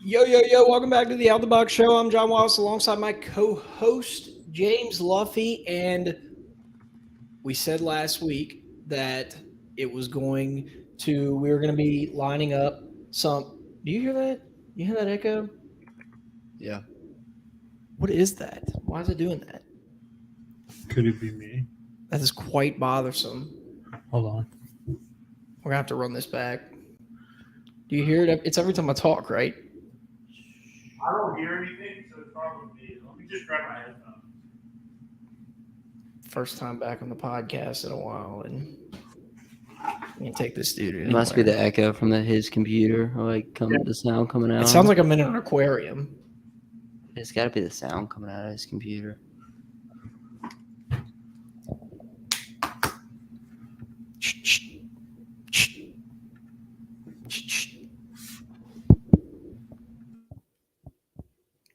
Yo, yo, yo, welcome back to the Out the Box Show. I'm John Wallace alongside my co-host, James Luffy. And we said last week that we were going to be lining up some. Do you hear that? You hear that echo? Yeah. What is that? Why is it doing that? Could it be me? That is quite bothersome. Hold on. We're going to have to run this back. Do you hear it? It's every time I talk, right? I don't hear anything, so it's probably me. Let me just grab my headphones. First time back on the podcast in a while, and I can't take this dude anywhere. It must be the echo from his computer, the sound coming out. It sounds like I'm in an aquarium. It's got to be the sound coming out of his computer.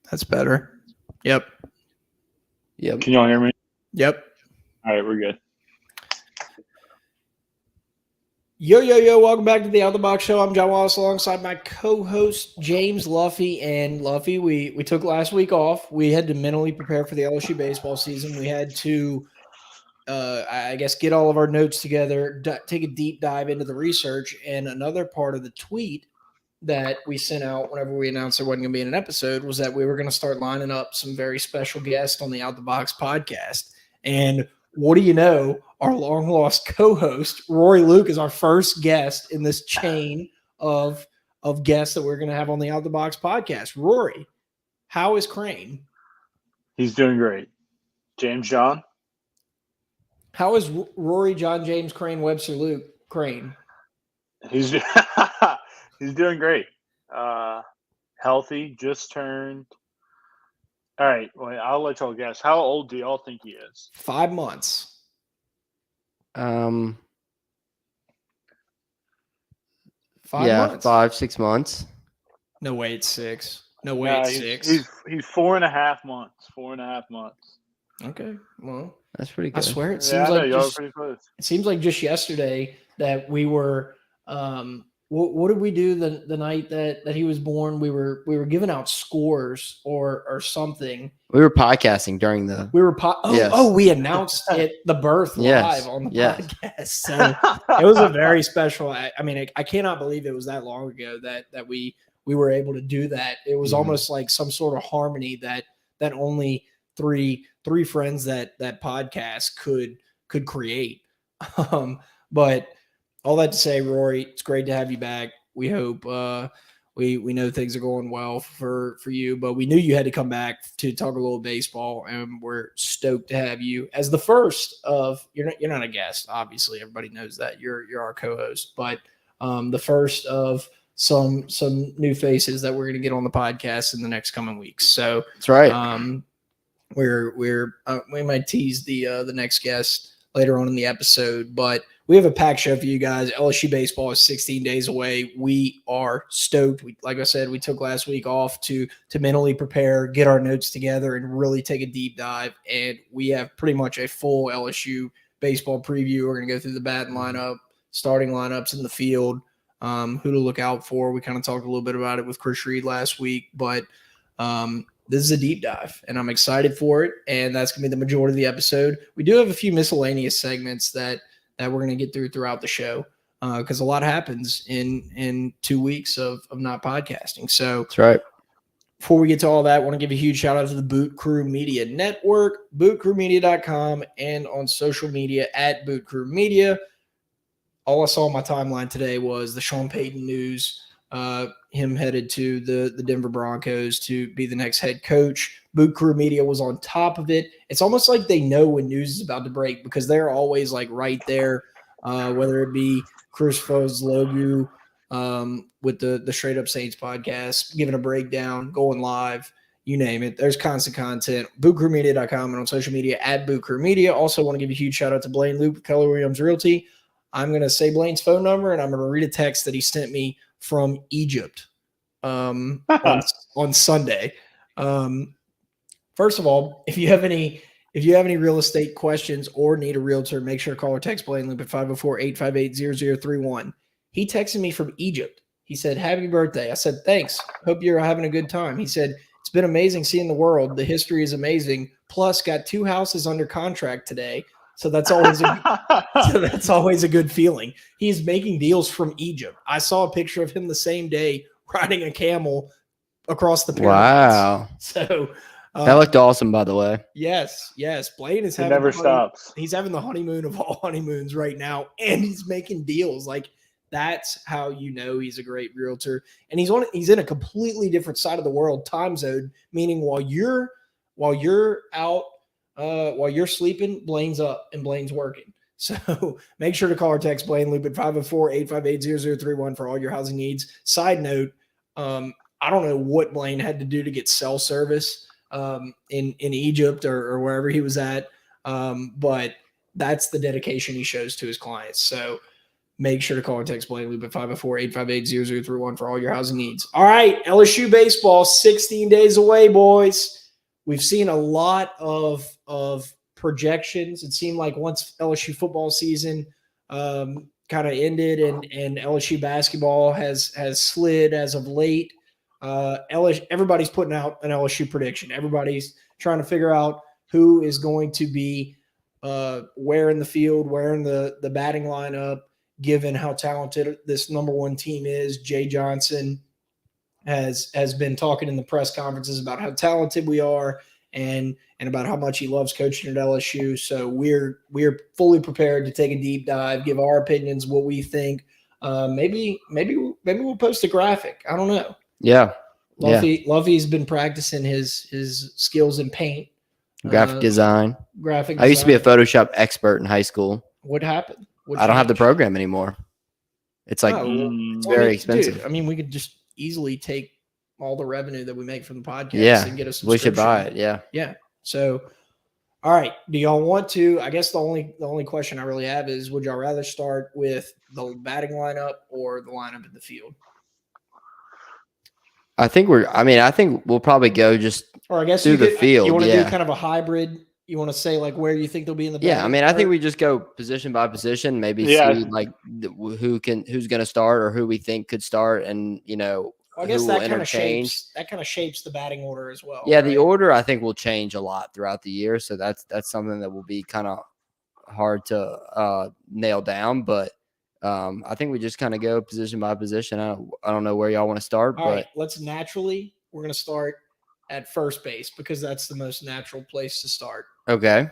That's better. Yep. Can y'all hear me? Yep. All right, we're good. Yo, yo, yo, welcome back to the Out the Box Show. I'm John Wallace alongside my co-host, James Luffy. And Luffy, we took last week off. We had to mentally prepare for the LSU baseball season. We had to, get all of our notes together, take a deep dive into the research. And another part of the tweet that we sent out whenever we announced there wasn't going to be an episode was that we were going to start lining up some very special guests on the Out the Box podcast. And what do you know? Our long-lost co-host, Rory Luke, is our first guest in this chain of guests that we're going to have on the Out the Box podcast. Rory, how is Crane? He's doing great. James John? How is Rory, John, James, Crane, Webster, Luke, Crane? He's he's doing great. Healthy, just turned. All right, well, I'll let y'all guess. How old do y'all think he is? 5 months. 5 months. 5-6 months. No way, it's 6. No way, it's 6. He's 4.5 months. 4.5 months. Okay, well, That's pretty good. I swear it Yeah, seems I know, like y'all are pretty close. it seems like just yesterday that we were. What did we do the night that he was born? We were giving out scores or something. We were podcasting during the. We were Yes. we announced the birth Yes. live on the Yes. podcast. So it was a very special. I cannot believe it was that long ago that we were able to do that. It was almost like some sort of harmony that only three friends that podcast could create. But all that to say, Rory, it's great to have you back. We hope we know things are going well for you, but we knew you had to come back to talk a little baseball, and we're stoked to have you as the first of. You're not a guest, obviously. Everybody knows that you're our co-host, but the first of some new faces that we're going to get on the podcast in the next coming weeks. So That's right. We might tease the next guest later on in the episode, but we have a packed show for you guys. LSU baseball is 16 days away. We are stoked. Like I said, we took last week off to mentally prepare, get our notes together, and really take a deep dive. And we have pretty much a full LSU baseball preview. We're going to go through the batting lineup, starting lineups in the field, who to look out for. We kind of talked a little bit about it with Chris Reed last week, but this is a deep dive, and I'm excited for it, and that's going to be the majority of the episode. We do have a few miscellaneous segments that we're going to get throughout the show because a lot happens in 2 weeks of not podcasting. So That's right. before we get to all that, I want to give a huge shout out to the Boot Crew Media Network, bootcrewmedia.com, and on social media at Boot Crew Media. All I saw on my timeline today was the Sean Payton news, him headed to the Denver Broncos to be the next head coach. Boot Crew Media was on top of it. It's almost like they know when news is about to break because they're always like right there, whether it be Chris Fozlogu with the Straight Up Saints podcast, giving a breakdown, going live, you name it. There's constant content. BootCrewMedia.com and on social media at Boot Crew Media. Also want to give a huge shout out to Blaine Luke with Keller Williams Realty. I'm going to say Blaine's phone number, and I'm going to read a text that he sent me from Egypt on Sunday. First of all, if you have any real estate questions or need a realtor, make sure to call or text Blaine Loop at 504-858-0031. He texted me from Egypt. He said, "Happy birthday." I said, "Thanks. Hope you're having a good time." He said, "It's been amazing seeing the world. The history is amazing. Plus, got 2 houses under contract today." So that's always a good feeling. He's making deals from Egypt. I saw a picture of him the same day riding a camel across the pyramids. Wow. So That looked awesome, by the way. yes. Blaine is It having never stops. He's having the honeymoon of all honeymoons right now, and he's making deals. Like, that's how you know he's a great realtor. And he's in a completely different side of the world, time zone, meaning while you're out, while you're sleeping, Blaine's up and Blaine's working. So make sure to call or text Blaine Loop at 504-858-0031 for all your housing needs. Side note, I don't know what Blaine had to do to get cell service in Egypt or wherever he was at, but that's the dedication he shows to his clients. So make sure to call or text Blaine Loop at 504-858-0031 for all your housing needs. All right, LSU baseball, 16 days away, boys. We've seen a lot of projections. It seemed like once LSU football season kind of ended and LSU basketball has slid as of late, everybody's putting out an LSU prediction. Everybody's trying to figure out who is going to be where in the field, where in the batting lineup, given how talented this number one team is. Jay Johnson has been talking in the press conferences about how talented we are and about how much he loves coaching at LSU. So we're fully prepared to take a deep dive, give our opinions, what we think. Maybe we'll post a graphic. I don't know. Yeah. Luffy's been practicing his skills in paint. Graphic design. Graphic I used to be a design. Photoshop expert in high school. What happened? What I don't have the changed? program anymore. It's like Mm. it's Well, I very mean, expensive. Dude, I mean, we could just easily take all the revenue that we make from the podcast Yeah, and get a subscription. we should buy it. Yeah. Yeah. So, all right. Do y'all want to? I guess the only question I really have is: would y'all rather start with the batting lineup or the lineup in the field? I think we'll probably go just Or I guess through the field. You want to yeah. do kind of a hybrid. You want to say like where you think they'll be in the Yeah, I batting mean, I think order? we just go position by position, maybe Yeah. see like who's going to start or who we think could start, and Well, I guess who will that kind of interchange. shapes the batting order as well. Yeah, right? the order I think will change a lot throughout the year, so that's something that will be kind of hard to nail down. But I think we just kind of go position by position. I don't know where y'all want to start, All but right, we're going to start at first base because that's the most natural place to start. okay.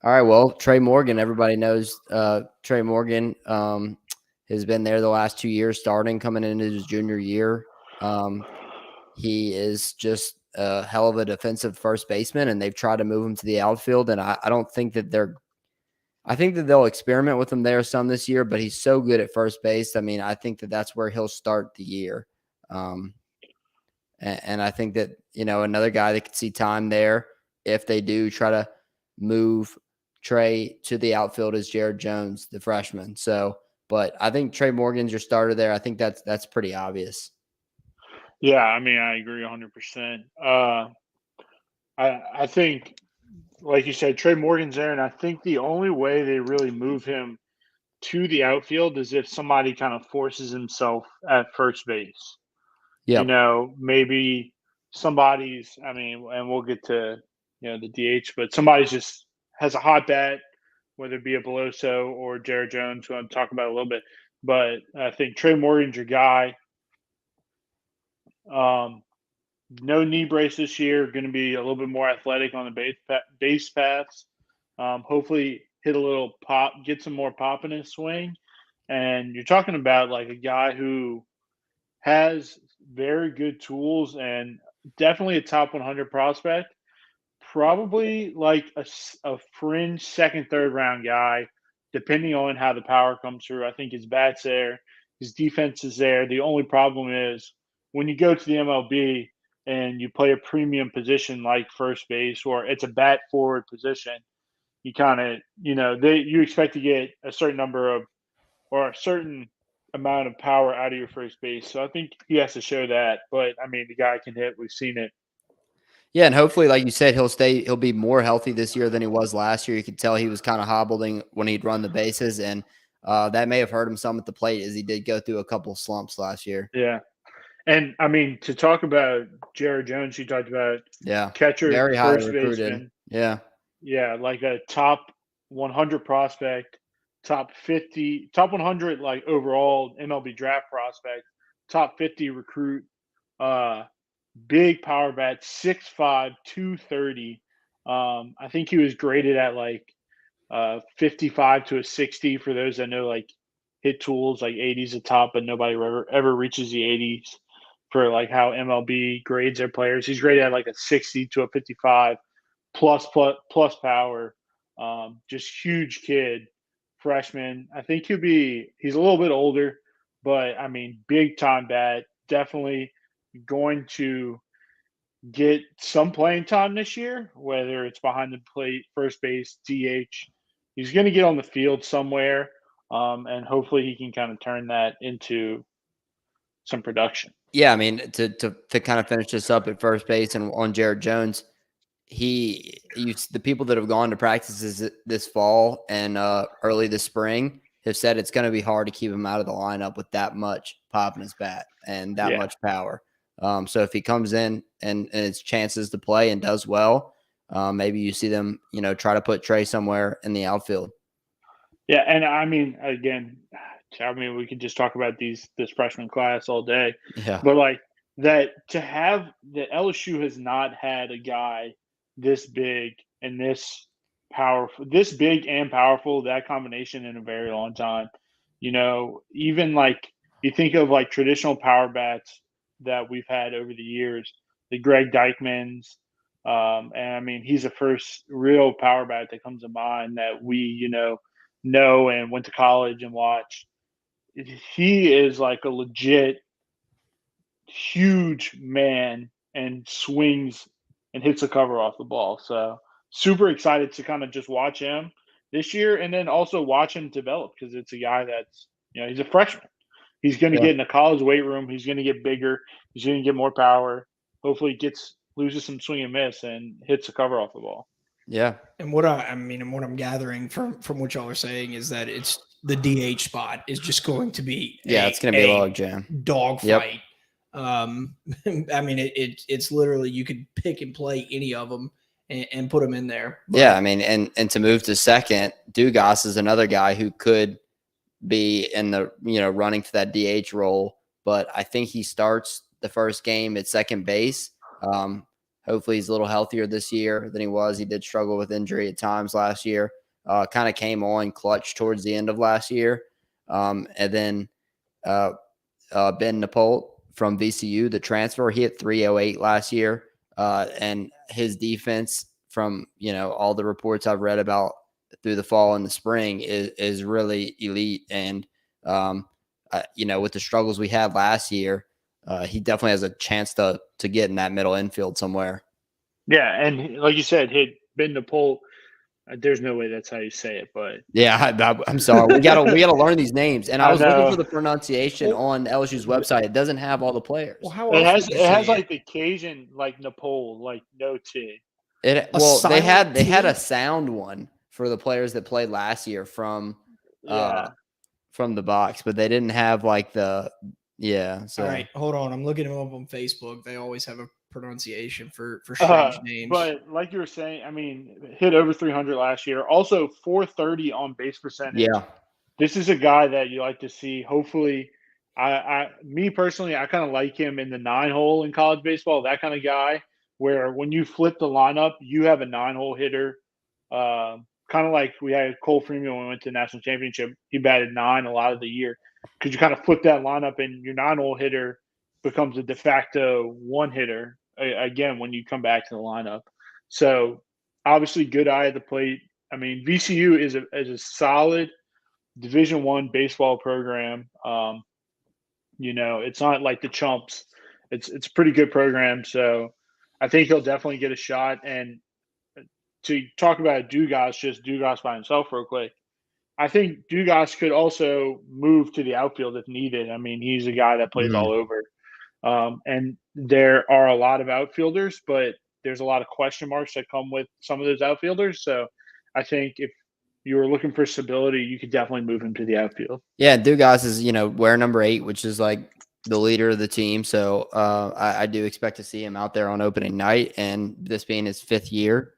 All right. Well, Trey Morgan, everybody knows Trey Morgan has been there the last 2 years, starting coming into his junior year. He is just a hell of a defensive first baseman, and they've tried to move him to the outfield. And I don't think that I think that they'll experiment with him there some this year, but he's so good at first base. I mean, I think that that's where he'll start the year. And I think that, another guy that could see time there if they do try to move Trey to the outfield is Jared Jones, the freshman. So, but I think Trey Morgan's your starter there. I think that's pretty obvious. Yeah, I mean, I agree 100%. I think, like you said, Trey Morgan's there, and I think the only way they really move him to the outfield is if somebody kind of forces himself at first base. Yeah. Maybe somebody's, and we'll get to, the DH, but somebody's just has a hot bat, whether it be a Beloso or Jared Jones, who I'll talk about a little bit. But I think Trey Morgan's your guy. No knee brace this year. Going to be a little bit more athletic on the base paths. Hopefully hit a little pop, get some more pop in his swing. And you're talking about like a guy who has very good tools and definitely a top 100 prospect. Probably like a fringe second, third round guy, depending on how the power comes through. I think his bat's there. His defense is there. The only problem is when you go to the MLB and you play a premium position like first base, or it's a bat forward position, you kind of, you expect to get a certain number of or a certain amount of power out of your first base. So I think he has to show that. But I mean, the guy can hit. We've seen it. Yeah, and hopefully, like you said, he'll be more healthy this year than he was last year. You could tell he was kind of hobbling when he'd run the bases, and that may have hurt him some at the plate, as he did go through a couple slumps last year. Yeah. And I mean, to talk about Jared Jones, you talked about Yeah, catcher, very highly first recruited. baseman. Yeah, Yeah, like a top 100 prospect, top 50, top 100 like overall MLB draft prospect, top 50 recruit, uh, big power bat, 6'5", 230. I think he was graded at like 55 to a 60 for those that know like hit tools, like 80s the top, but nobody ever reaches the 80s for like how MLB grades their players. He's graded at like a 60 to a 55 plus power. Just huge kid, freshman. I think he's a little bit older, but I mean, big time bat. Definitely going to get some playing time this year, whether it's behind the plate, first base, DH. He's going to get on the field somewhere, and hopefully he can kind of turn that into some production. yeah. I mean, to kind of finish this up at first base and on Jared Jones, the people that have gone to practices this fall and early this spring have said it's going to be hard to keep him out of the lineup with that much pop in his bat and that much power. So if he comes in and it's chances to play and does well, maybe you see them, try to put Trey somewhere in the outfield. Yeah, and I mean, again, we could just talk about this freshman class all day. Yeah. But like that to have that LSU has not had a guy this big and this big and powerful, that combination in a very long time. Even like you think of like traditional power bats that we've had over the years, the Greg Dykmans, and I mean he's the first real power bat that comes to mind that we know and went to college and watched. He is like a legit huge man and swings and hits the cover off the ball. So super excited to kind of just watch him this year and then also watch him develop because it's a guy that's he's a freshman. He's going to get in a college weight room. He's going to get bigger. He's going to get more power. Hopefully, loses some swing and miss and hits the cover off the ball. Yeah. And what I'm gathering from what y'all are saying is that it's the DH spot is just going to be it's going to be a log jam, dogfight. I mean it's literally you could pick and play any of them and put them in there. But, I mean, and to move to second, Dugas is another guy who could be in the running for that DH role, but I think he starts the first game at second base. Hopefully he's a little healthier this year than he was. He did struggle with injury at times last year. Kind of came on clutch towards the end of last year. And then Ben Napolt from VCU, the transfer, he hit 308 last year. And his defense, from all the reports I've read about through the fall and the spring, is really elite. And with the struggles we had last year, he definitely has a chance to get in that middle infield somewhere. Yeah, and like you said, hit Ben Napolt. There's no way that's how you say it, but yeah, I'm sorry. We gotta learn these names. And I was looking for the pronunciation on LSU's website. It doesn't have all the players. Well, how it has like the Cajun, like Napole, like no T. They had a sound one for the players that played last year from the box, but they didn't have like the So all right, hold on. I'm looking them up on Facebook. They always have a pronunciation for strange names. But like you were saying, I mean, hit over 300 last year. Also 430 on base percentage. Yeah. This is a guy that you like to see. Hopefully, me personally, I kind of like him in the 9-hole in college baseball, that kind of guy where when you flip the lineup, you have a 9-hole hitter. Kind of like we had Cole Freeman when we went to the national championship. He batted 9 a lot of the year because you kind of flip that lineup and your 9-hole hitter becomes a de facto 1 hitter again when you come back to the lineup. So obviously good eye at the plate. I mean, VCU is a solid Division I baseball program. It's not like the Chumps. It's a pretty good program. So I think he'll definitely get a shot. And to talk about Dugas by himself real quick, I think Dugas could also move to the outfield if needed. I mean, he's a guy that plays all over. And there are a lot of outfielders, but there's a lot of question marks that come with some of those outfielders. So I think if you were looking for stability, you could definitely move him to the outfield. Yeah, Dugas is, wear number 8, which is like the leader of the team. So I do expect to see him out there on opening night, and this being his 5th year.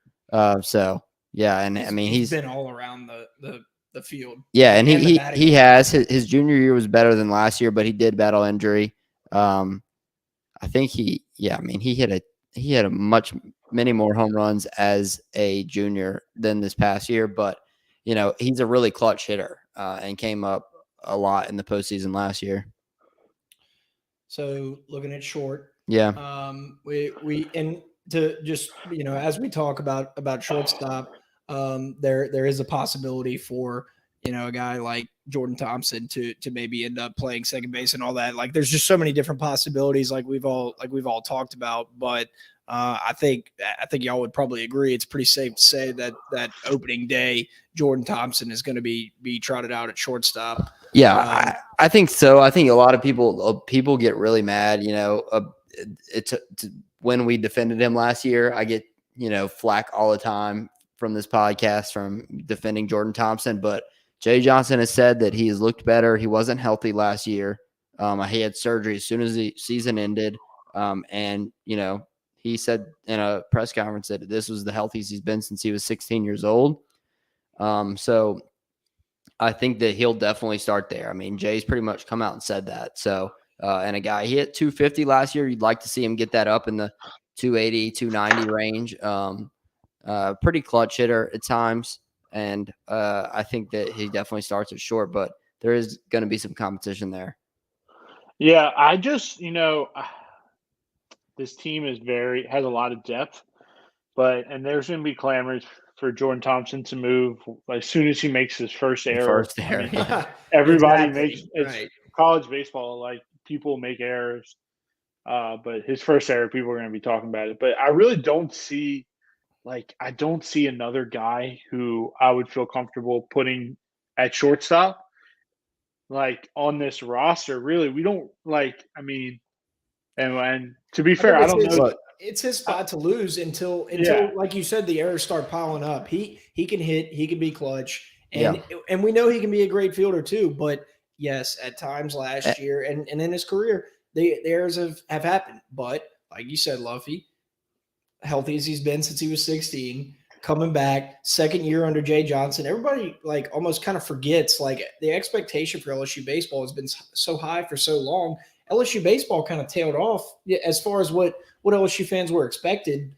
So yeah, and I mean he's been all around the field. Yeah, and he has his junior year was better than last year, but he did battle injury. I think he had many more home runs as a junior than this past year, but he's a really clutch hitter and came up a lot in the postseason last year. So looking at short, yeah, we and to just as we talk about shortstop, there is a possibility for a guy like Jordan Thompson to maybe end up playing second base and all that. Like there's just so many different possibilities like we've all talked about, but I think y'all would probably agree it's pretty safe to say that opening day Jordan Thompson is going to be trotted out at shortstop. Yeah, I think so. I think a lot of people get really mad. It's when we defended him last year. I get flack all the time from this podcast from defending Jordan Thompson, but Jay Johnson has said that he has looked better. He wasn't healthy last year. He had surgery as soon as the season ended, and he said in a press conference that this was the healthiest he's been since he was 16 years old. So I think that he'll definitely start there. I mean, Jay's pretty much come out and said that. So, and a guy, he hit 250 last year. You'd like to see him get that up in the 280, 290 range. Pretty clutch hitter at times. And I think that he definitely starts at short, but there is going to be some competition there. Yeah, I just, this team has a lot of depth, and there's going to be clamors for Jordan Thompson to move as soon as he makes his first error. Everybody makes it's college baseball. Like people make errors, but his first error, people are going to be talking about it. But I really don't see, another guy who I would feel comfortable putting at shortstop, on this roster. Really, we don't And to be fair, I don't know. It's his spot to lose until like you said, the errors start piling up. He can hit, he can be clutch, and we know he can be a great fielder too. But yes, at times last year and in his career, the errors have happened. But like you said, Luffy, healthy as he's been since he was 16, coming back, second year under Jay Johnson, everybody almost kind of forgets the expectation for LSU baseball has been so high for so long. LSU baseball kind of tailed off as far as what LSU fans were expected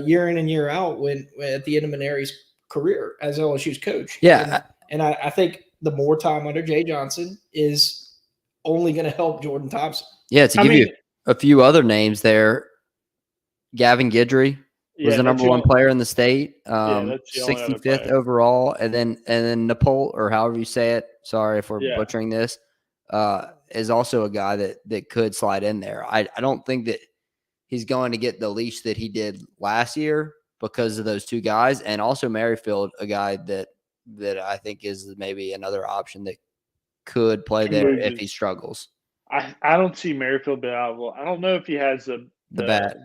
year in and year out when at the end of Maneri's career as LSU's coach. Yeah. And I think the more time under Jay Johnson is only going to help Jordan Thompson. Yeah, to give you a few other names there, Gavin Guidry was the number 1 player in the state, 65th overall, and then Nepal, or however you say it. Sorry if we're butchering this. Is also a guy that could slide in there. I don't think that he's going to get the leash that he did last year because of those 2 guys, and also Merrifield, a guy that I think is maybe another option that could play there if he struggles. I don't see Merrifield being out. I don't know if he has the bat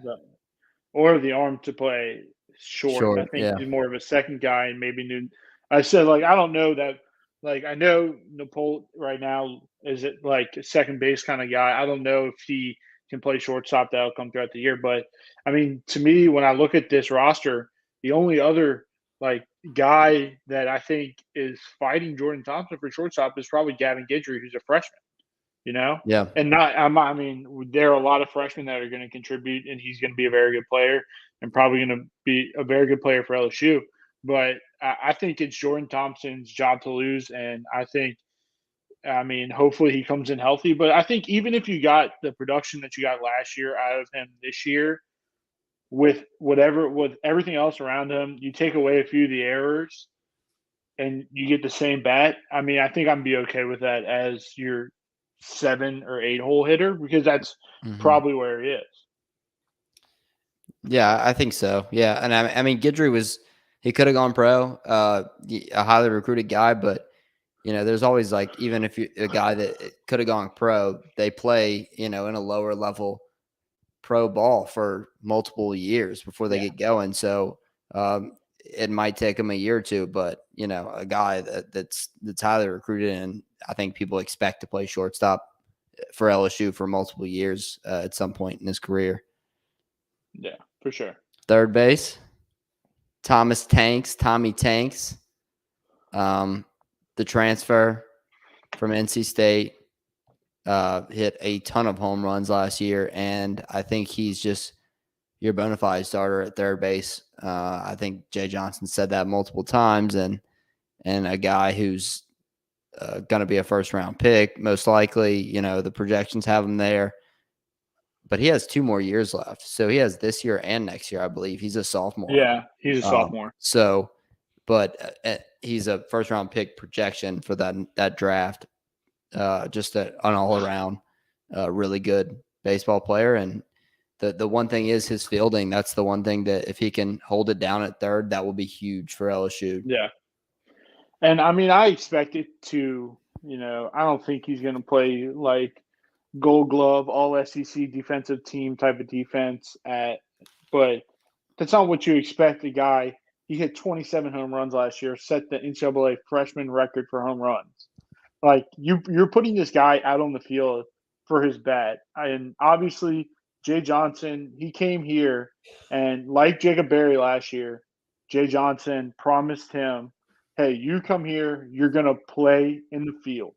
or the arm to play short. I think he's more of a second guy, and maybe new. I said I don't know that. I know Nepal right now is it a second base kind of guy. I don't know if he can play shortstop. That'll come throughout the year. But I mean, to me, when I look at this roster, the only other guy that I think is fighting Jordan Thompson for shortstop is probably Gavin Guidry, who's a freshman. Yeah. And I mean, there are a lot of freshmen that are going to contribute, and he's going to be a very good player and probably going to be a very good player for LSU. But I think it's Jordan Thompson's job to lose, and hopefully he comes in healthy. But I think even if you got the production that you got last year out of him this year, with everything else around him, you take away a few of the errors, and you get the same bat. I mean, I think I'm be okay with that as your 7 or 8 hole hitter, because that's probably where he is. Yeah, I think so. Yeah, and I mean, Guidry he could have gone pro, a highly recruited guy, but there's always even if a guy that could have gone pro, they play in a lower level pro ball for multiple years before they get going. So it might take him a year or two, but a guy that's highly recruited, and I think people expect to play shortstop for LSU for multiple years at some point in his career. Yeah, for sure. Third base, Tommy Tanks. The transfer from NC State hit a ton of home runs last year, and I think he's just your bona fide starter at third base. I think Jay Johnson said that multiple times, and a guy who's going to be a first-round pick, most likely. The projections have him there. But he has 2 more years left. So he has this year and next year, I believe. He's a sophomore. Yeah, he's a sophomore. But he's a first-round pick projection for that draft. Just an all-around really good baseball player. And the one thing is his fielding. That's the one thing that if he can hold it down at third, that will be huge for LSU. Yeah. And, I mean, I expect it to, I don't think he's going to play like Gold Glove, all SEC defensive team type of defense but that's not what you expect. A guy, he hit 27 home runs last year, set the NCAA freshman record for home runs. Like you're putting this guy out on the field for his bat. And obviously Jay Johnson, he came here and like Jacob Berry last year, Jay Johnson promised him, hey, you come here, you're going to play in the field.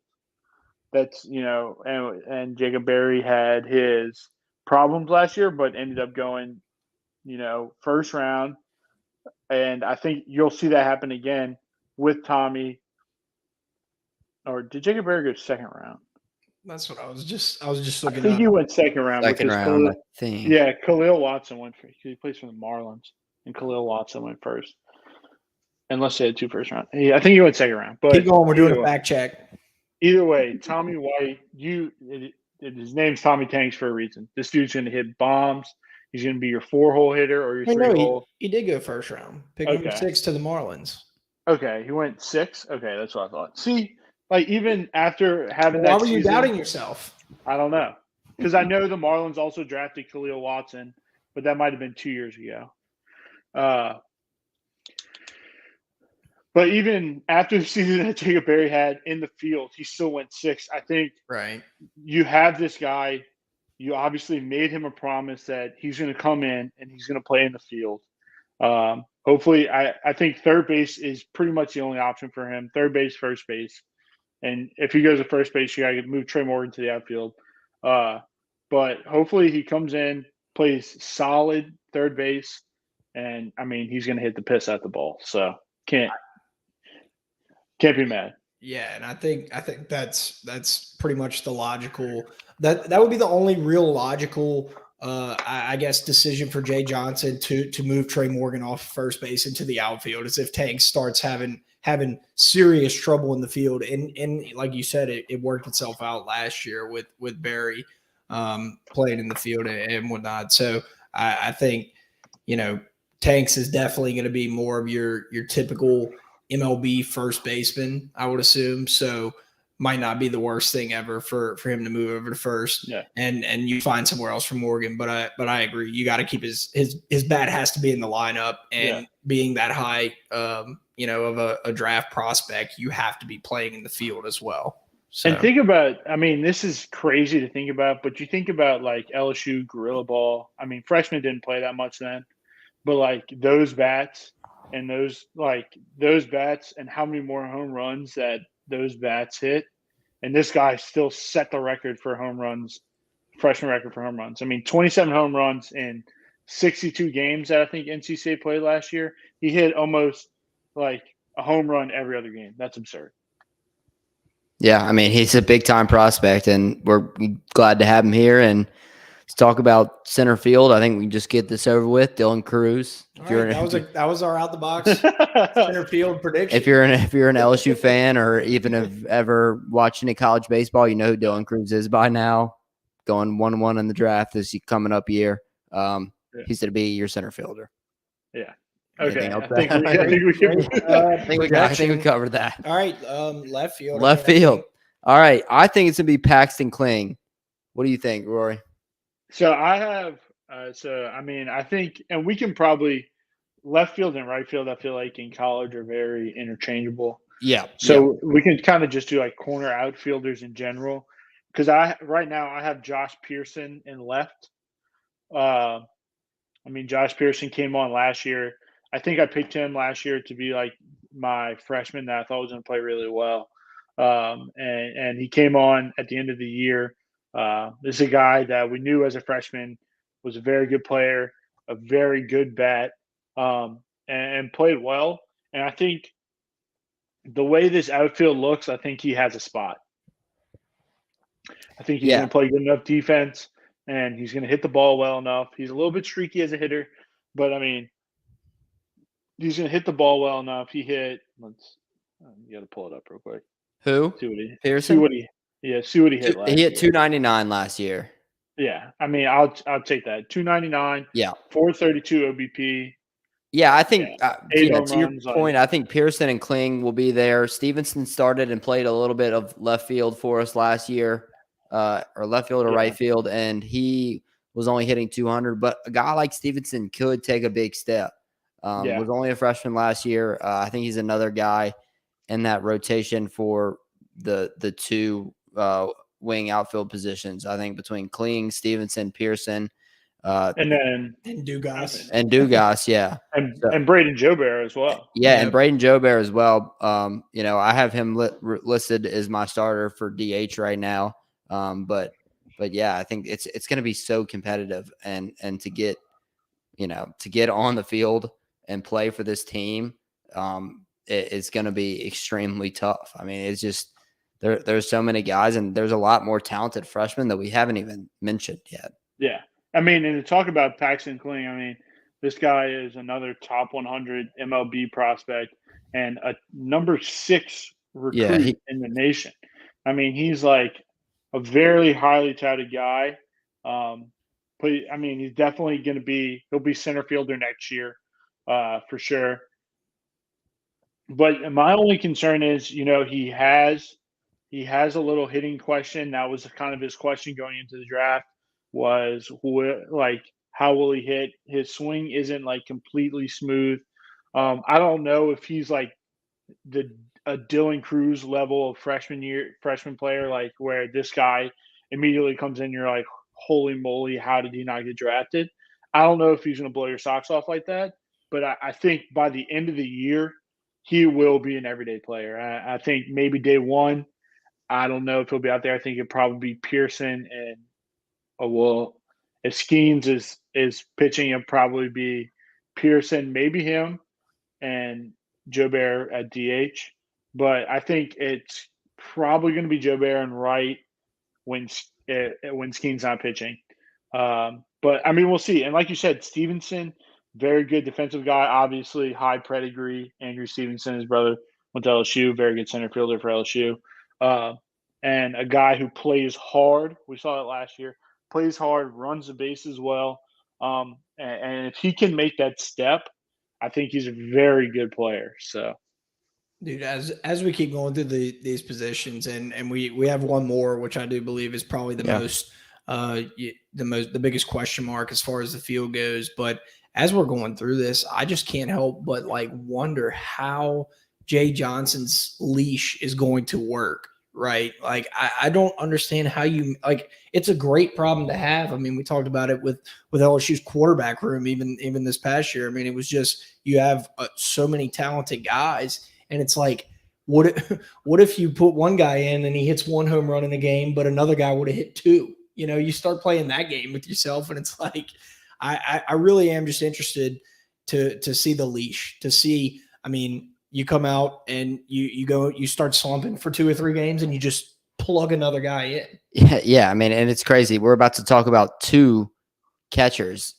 That's, and Jacob Berry had his problems last year, but ended up going, first round. And I think you'll see that happen again with Tommy. Or did Jacob Berry go second round? That's what I was just looking I think up. he went second round. Second round, I think. Yeah, Khalil Watson went first. He plays for the Marlins, and Khalil Watson went first. Unless they had 2 first round. Yeah, I think he went second round. But keep going. We're doing a fact check. Either way, Tommy White, his name's Tommy Tanks for a reason. This dude's going to hit bombs. He's going to be your 4-hole hitter or your 3-hole. He did go first round. Pick number 6 to the Marlins. Okay, he went 6. Okay, that's what I thought. See, like even after having why were you doubting yourself? I don't know, because I know the Marlins also drafted Khalil Watson, but that might have been 2 years ago. But even after the season that Jacob Berry had in the field, he still went 6. I think you have this guy. You obviously made him a promise that he's going to come in and he's going to play in the field. Hopefully, I think third base is pretty much the only option for him. Third base, first base. And if he goes to first base, you got to move Trey Morgan to the outfield. But hopefully he comes in, plays solid third base, and, I mean, he's going to hit the piss out the ball. So can't be mad. Yeah, and I think that's pretty much the logical that would be the only real logical I guess decision for Jay Johnson to move Trey Morgan off first base into the outfield is if Tanks starts having serious trouble in the field. And like you said, it worked itself out last year with Barry playing in the field and whatnot. So I think, Tanks is definitely going to be more of your typical MLB first baseman, I would assume. So might not be the worst thing ever for him to move over to first. Yeah. And you find somewhere else for Morgan. But I agree. You got to keep his bat has to be in the lineup, and being that high, of a draft prospect, you have to be playing in the field as well. So. And think about, I mean, this is crazy to think about, but you think about like LSU Gorilla Ball. I mean, freshmen didn't play that much then, but like those bats and those bats and how many more home runs that those bats hit. And this guy still set the record for home runs, freshman record for home runs. I mean, 27 home runs in 62 games that I think NC State played last year. He hit almost like a home run every other game. That's absurd. Yeah, I mean, he's a big-time prospect, and we're glad to have him here. And let's talk about center field. I think we can just get this over with. Dylan Cruz. That was our out the box center field prediction. If you're an LSU fan or even have ever watched any college baseball, you know who Dylan Cruz is by now. Going 1-1 in the draft this coming up year. He's going to be your center fielder. Yeah. Okay. I think we covered that. All right. Left field. Left field. All right. I think it's going to be Paxton Kling. What do you think, Rory? So I have, I think, and we can probably, left field and right field, I feel like in college are very interchangeable. Yeah. So we can kind of just do like corner outfielders in general. Because right now I have Josh Pearson in left. Uh, I mean, Josh Pearson came on last year. I think I picked him last year to be like my freshman that I thought was going to play really well. And he came on at the end of the year. This is a guy that we knew as a freshman was a very good player, a very good bat, and played well. And I think the way this outfield looks, I think he has a spot. I think he's Yeah. going to play good enough defense, and he's going to hit the ball well enough. He's a little bit streaky as a hitter, but I mean, he's going to hit the ball well enough. He hit. You got to pull it up real quick. Who? See what he. Pearson? See what he hit last year. He hit 299 last year. Yeah, I mean, I'll take that. 299. Yeah. 432 OBP. Yeah, I think Eight to home your runs, point, I think Pearson and Kling will be there. Stevenson started and played a little bit of left field for us last year, or left field or right field, and he was only hitting 200. But a guy like Stevenson could take a big step. Was only a freshman last year. I think he's another guy in that rotation for the two wing outfield positions. I think between Kling, Stevenson, Pearson. And Dugas. Yeah. And Braden Jobert as well. Yeah, and Braden Jobert as well. I have him listed as my starter for DH right now. But yeah, I think it's going to be so competitive, and to get on the field and play for this team, it's going to be extremely tough. I mean, it's just there's so many guys, and there's a lot more talented freshmen that we haven't even mentioned yet. Yeah. I mean, and to talk about Paxton Kling, I mean, this guy is another top 100 MLB prospect and a number 6 recruit in the nation. I mean, he's like a very highly touted guy. But I mean, he's definitely going to he'll be center fielder next year, for sure. But my only concern is, he has a little hitting question. That was kind of his question going into the draft. Was how will he hit? His swing isn't like completely smooth. I don't know if he's like a Dylan Cruz level of freshman player, like where this guy immediately comes in, you're like, holy moly, how did he not get drafted? I don't know if he's going to blow your socks off like that, but I think by the end of the year, he will be an everyday player. I think maybe day one, I don't know if he'll be out there. I think it'll probably be Pearson and if Skeens is pitching, it'll probably be Pearson, maybe him, and Jobert at DH. But I think it's probably going to be Jobert and right when Skeen's not pitching. But I mean, we'll see. And like you said, Stevenson, very good defensive guy. Obviously, high pedigree. Andrew Stevenson, his brother, went to LSU. Very good center fielder for LSU. And a guy who plays hard. We saw it last year. Plays hard, runs the bases well. And if he can make that step, I think he's a very good player. So, dude, as we keep going through these positions, and we have one more, which I do believe is probably the biggest question mark as far as the field goes. But as we're going through this, I just can't help but wonder how Jay Johnson's leash is going to work. Right. Like, I don't understand how it's a great problem to have. I mean, we talked about it with LSU's quarterback room, even this past year. I mean, it was just, you have so many talented guys, and it's like, what if you put one guy in and he hits one home run in a game, but another guy would have hit 2, you start playing that game with yourself. And it's like, I really am just interested to see the leash, to see, I mean, you come out and you start slumping for 2 or 3 games and you just plug another guy in. Yeah. I mean, and it's crazy. We're about to talk about 2 catchers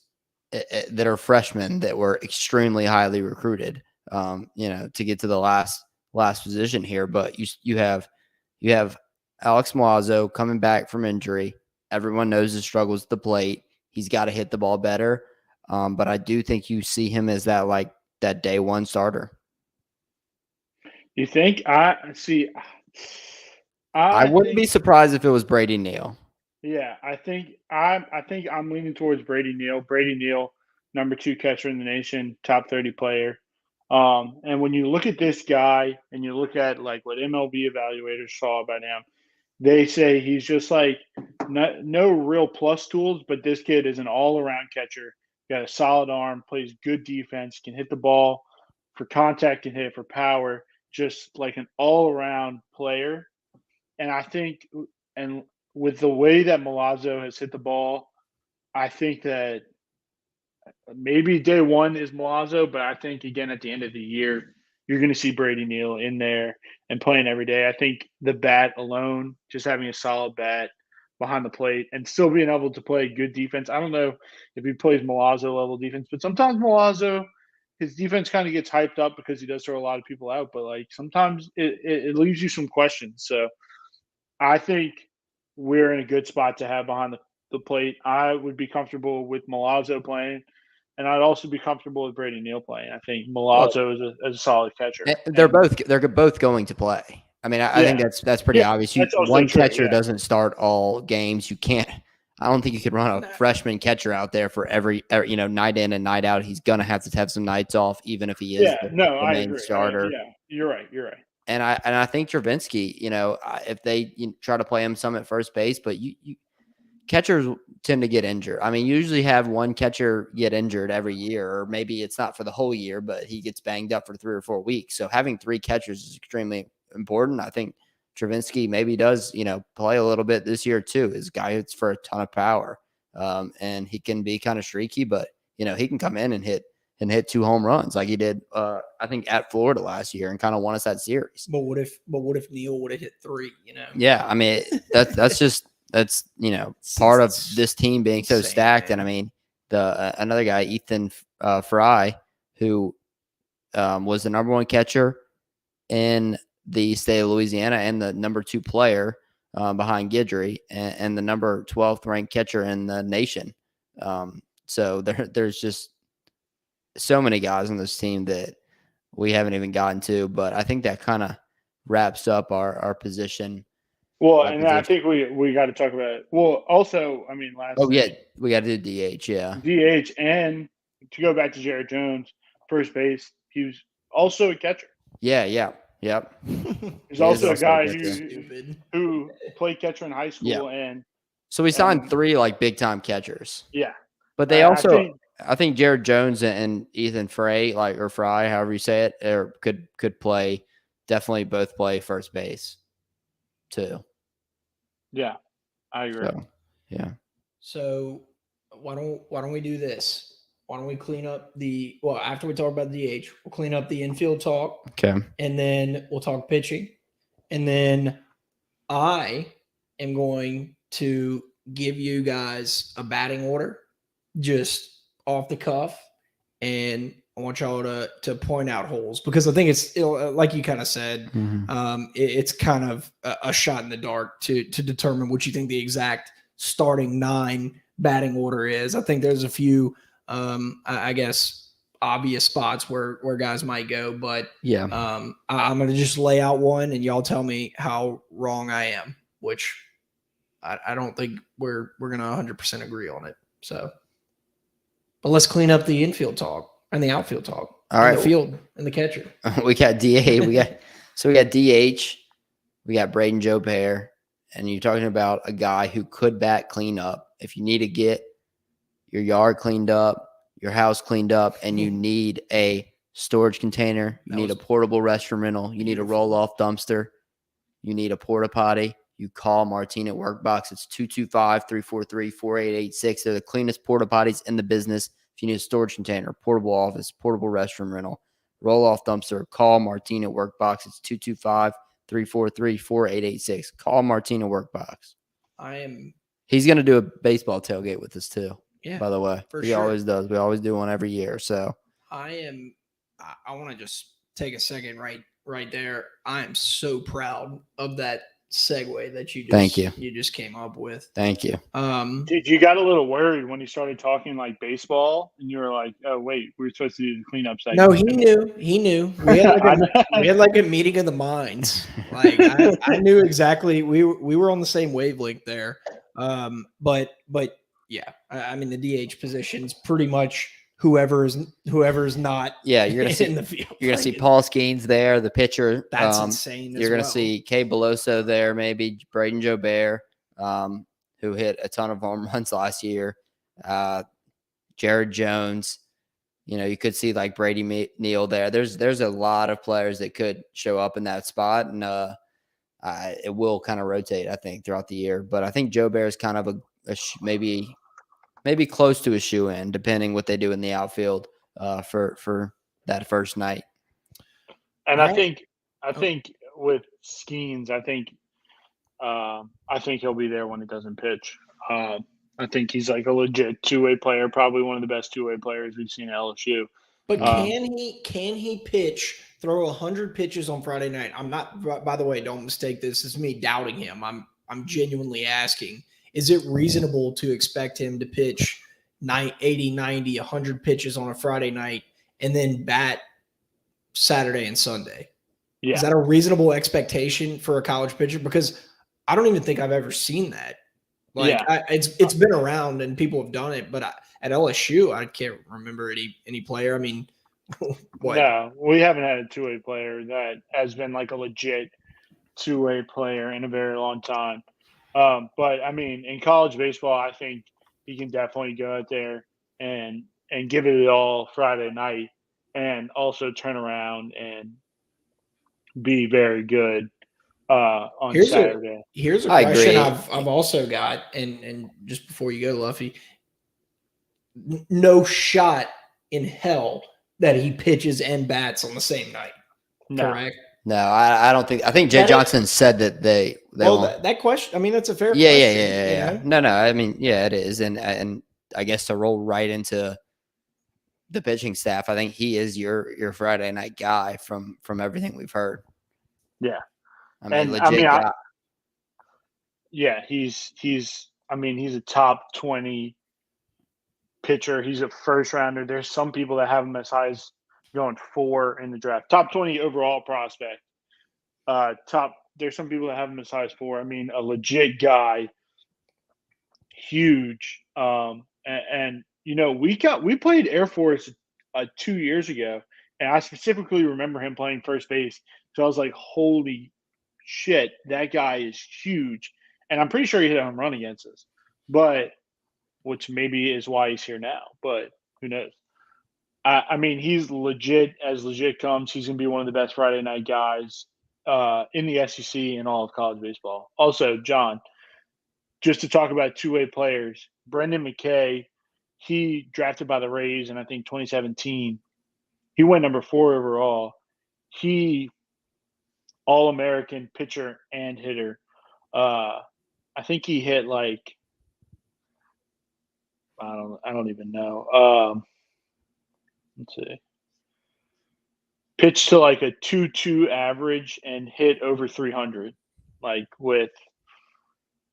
that are freshmen that were extremely highly recruited, to get to the last position here. But you have Alex Milazzo coming back from injury. Everyone knows his struggles at the plate. He's got to hit the ball better. But I do think you see him as that day one starter. You think? I wouldn't be surprised if it was Brady Neal. Yeah, I think I'm leaning towards Brady Neal. Brady Neal number 2 catcher in the nation, top 30 player. And when you look at this guy and you look at like what MLB evaluators saw about him, they say he's just like no real plus tools, but this kid is an all-around catcher. Got a solid arm, plays good defense, can hit the ball for contact, can hit it for power, just like an all-around player. And I think, and with the way that Milazzo has hit the ball, I think that maybe day one is Milazzo, but I think again at the end of the year, you're going to see Brady Neal in there and playing every day. I think the bat alone, just having a solid bat behind the plate and still being able to play good defense. I don't know if he plays Milazzo level defense, but sometimes Milazzo, his defense kind of gets hyped up because he does throw a lot of people out, but like sometimes it leaves you some questions. So I think we're in a good spot to have behind the plate. I would be comfortable with Milazzo playing, and I'd also be comfortable with Brady Neal playing. I think Milazzo is a solid catcher. They're both going to play. I mean, I think that's pretty obvious. One catcher doesn't start all games. You can't. I don't think you could run a freshman catcher out there for every night in and night out. He's gonna have to have some nights off, even if he is the main starter. You're right. And I think Travinski, if they try to play him some at first base, but you catchers tend to get injured. I mean, you usually have one catcher get injured every year, or maybe it's not for the whole year, but he gets banged up for 3 or 4 weeks. So having 3 catchers is extremely important. I think Travinski maybe does, play a little bit this year too. His guy hits for a ton of power, and he can be kind of streaky, but he can come in and hit 2 home runs like he did, I think, at Florida last year and kind of won us that series. But what if Neal would have hit 3? Yeah, I mean that's part of this team being so stacked. Man. And I mean another guy, Ethan Fry, who was the number 1 catcher in the state of Louisiana and the number 2 player behind Guidry and the number 12th ranked catcher in the nation. So there's just so many guys on this team that we haven't even gotten to, but I think that kind of wraps up our position. Well, and I think we got to talk about it. Well, also, I mean, we got to do DH, DH, and to go back to Jared Jones, first base, he was also a catcher. Yep. He's also a guy who played catcher in high school, and so we signed 3 like big time catchers. Yeah, but they I think Jared Jones and Ethan Fry, or Fry, however you say it, or could play, definitely both play first base too. Yeah, I agree. So why don't we do this? Why don't we clean up after we talk about the DH, we'll clean up the infield talk. Okay. And then we'll talk pitching. And then I am going to give you guys a batting order just off the cuff. And I want y'all to point out holes, because I think it's like you kind of said, it's kind of a shot in the dark to determine what you think the exact starting 9 batting order is. I think there's a few, I guess, obvious spots where guys might go, but I'm going to just lay out one and y'all tell me how wrong I am, which I don't think we're going to 100% agree on it. So, but let's clean up the infield talk and the outfield talk. All right. The field and the catcher. We got DA. we got DH. We got Braden Joubert. And you're talking about a guy who could bat clean up. If you need to get your yard cleaned up, your house cleaned up, and you need a storage container, you need a portable restroom rental, you need a roll-off dumpster, you need a porta potty, you call Martine at Workbox. It's 225-343-4886. They're the cleanest porta potties in the business. If you need a storage container, portable office, portable restroom rental, roll-off dumpster, call Martine at Workbox. It's 225-343-4886. Call Martine at Workbox. He's going to do a baseball tailgate with us too. Yeah, by the way, he always does. We always do one every year. So I want to just take a second right there. I am so proud of that segue that you just came up with. Thank you. Did you got a little worried when he started talking like baseball, and you were like, "Oh wait, we're supposed to do the cleanup segment"? No, he knew. We had like a meeting of the minds. Like I knew exactly. We were on the same wavelength there. But yeah, I mean the DH position's pretty much whoever's not Yeah, you're gonna see in the field. You're gonna see Paul Skeens there, the pitcher. That's insane. You're gonna see Kay Beloso there, maybe Braden Jobert, who hit a ton of home runs last year. Jared Jones. You could see like Brady Neal there. There's a lot of players that could show up in that spot, and it will kind of rotate, I think, throughout the year. But I think Jobert is kind of maybe close to a shoe-in, depending what they do in the outfield for that first night. And I think with Skeens, I think he'll be there when he doesn't pitch. I think he's like a legit two-way player, probably one of the best two-way players we've seen at LSU. But can he pitch, throw 100 pitches on Friday night? I'm not, by the way, don't mistake this as me doubting him. I'm genuinely asking, is it reasonable to expect him to pitch 80, 90, 100 pitches on a Friday night and then bat Saturday and Sunday? Yeah. Is that a reasonable expectation for a college pitcher? Because I don't even think I've ever seen that. It's been around and people have done it, but at LSU, I can't remember any player. I mean, what? No, we haven't had a two-way player that has been like a legit two-way player in a very long time. But I mean, in college baseball, I think he can definitely go out there and give it all Friday night, and also turn around and be very good on Saturday. Here's a question I've also got, and just before you go, Luffy, no shot in hell that he pitches and bats on the same night. No. Correct? No, I don't think. I think Jay Johnson said that they won't. That question. I mean, that's a fair question. Yeah. You know? No. I mean, yeah, it is, and I guess to roll right into the pitching staff, I think he is your Friday night guy from everything we've heard. Yeah. I mean, legit guy. He's a top 20 pitcher. He's a first rounder. There's some people that have him as high as going 4 in the draft. Top 20 overall prospect. There's some people that have him as high as 4. I mean, a legit guy. Huge. We played Air Force 2 years ago, and I specifically remember him playing first base. So I was like, holy shit, that guy is huge. And I'm pretty sure he hit a home run against us, which maybe is why he's here now, but who knows? I mean, he's legit comes. He's going to be one of the best Friday night guys in the SEC and all of college baseball. Also, John, just to talk about two-way players, Brendan McKay, he drafted by the Rays in, I think, 2017. He went number 4 overall. He All-American pitcher and hitter. I think he hit like I don't even know. Let's see. Pitched to like a 2.2 average and hit over 300, like with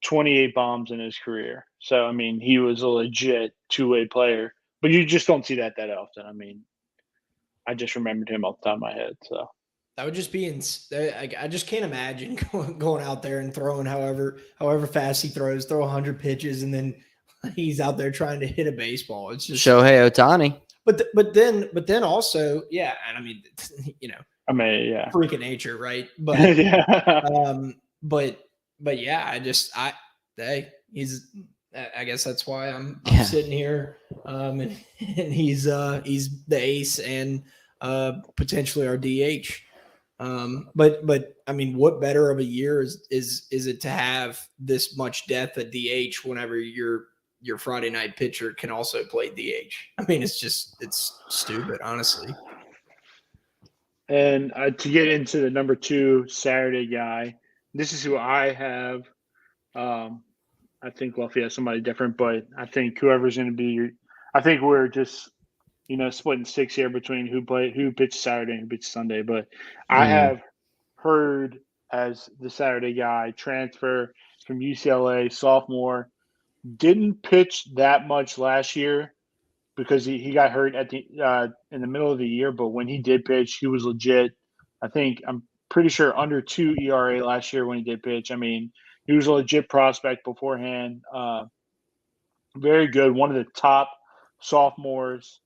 28 bombs in his career. So I mean, he was a legit two-way player, but you just don't see that often. I mean, I just remembered him off the top of my head. So that would just be I just can't imagine going out there and throwing however fast he throws, throw 100 pitches, and then he's out there trying to hit a baseball. It's just Shohei Ohtani. But then also, yeah, and I mean, yeah, freak of nature, right? But yeah. But yeah, I guess that's why I'm sitting here, and he's the ace and potentially our DH. But I mean, what better of a year is it to have this much depth at DH whenever your Friday night pitcher can also play DH? I mean, it's stupid, honestly. And to get into the number 2 Saturday guy, this is who I have. I think Luffy has somebody different, but I think whoever's going to be I think we're just splitting 6 here between who pitched Saturday and who pitched Sunday. But I have Hurd as the Saturday guy, transfer from UCLA, sophomore. Didn't pitch that much last year because he got hurt at the in the middle of the year. But when he did pitch, he was legit. I'm pretty sure under 2 ERA last year when he did pitch. I mean, he was a legit prospect beforehand. Very good. One of the top sophomores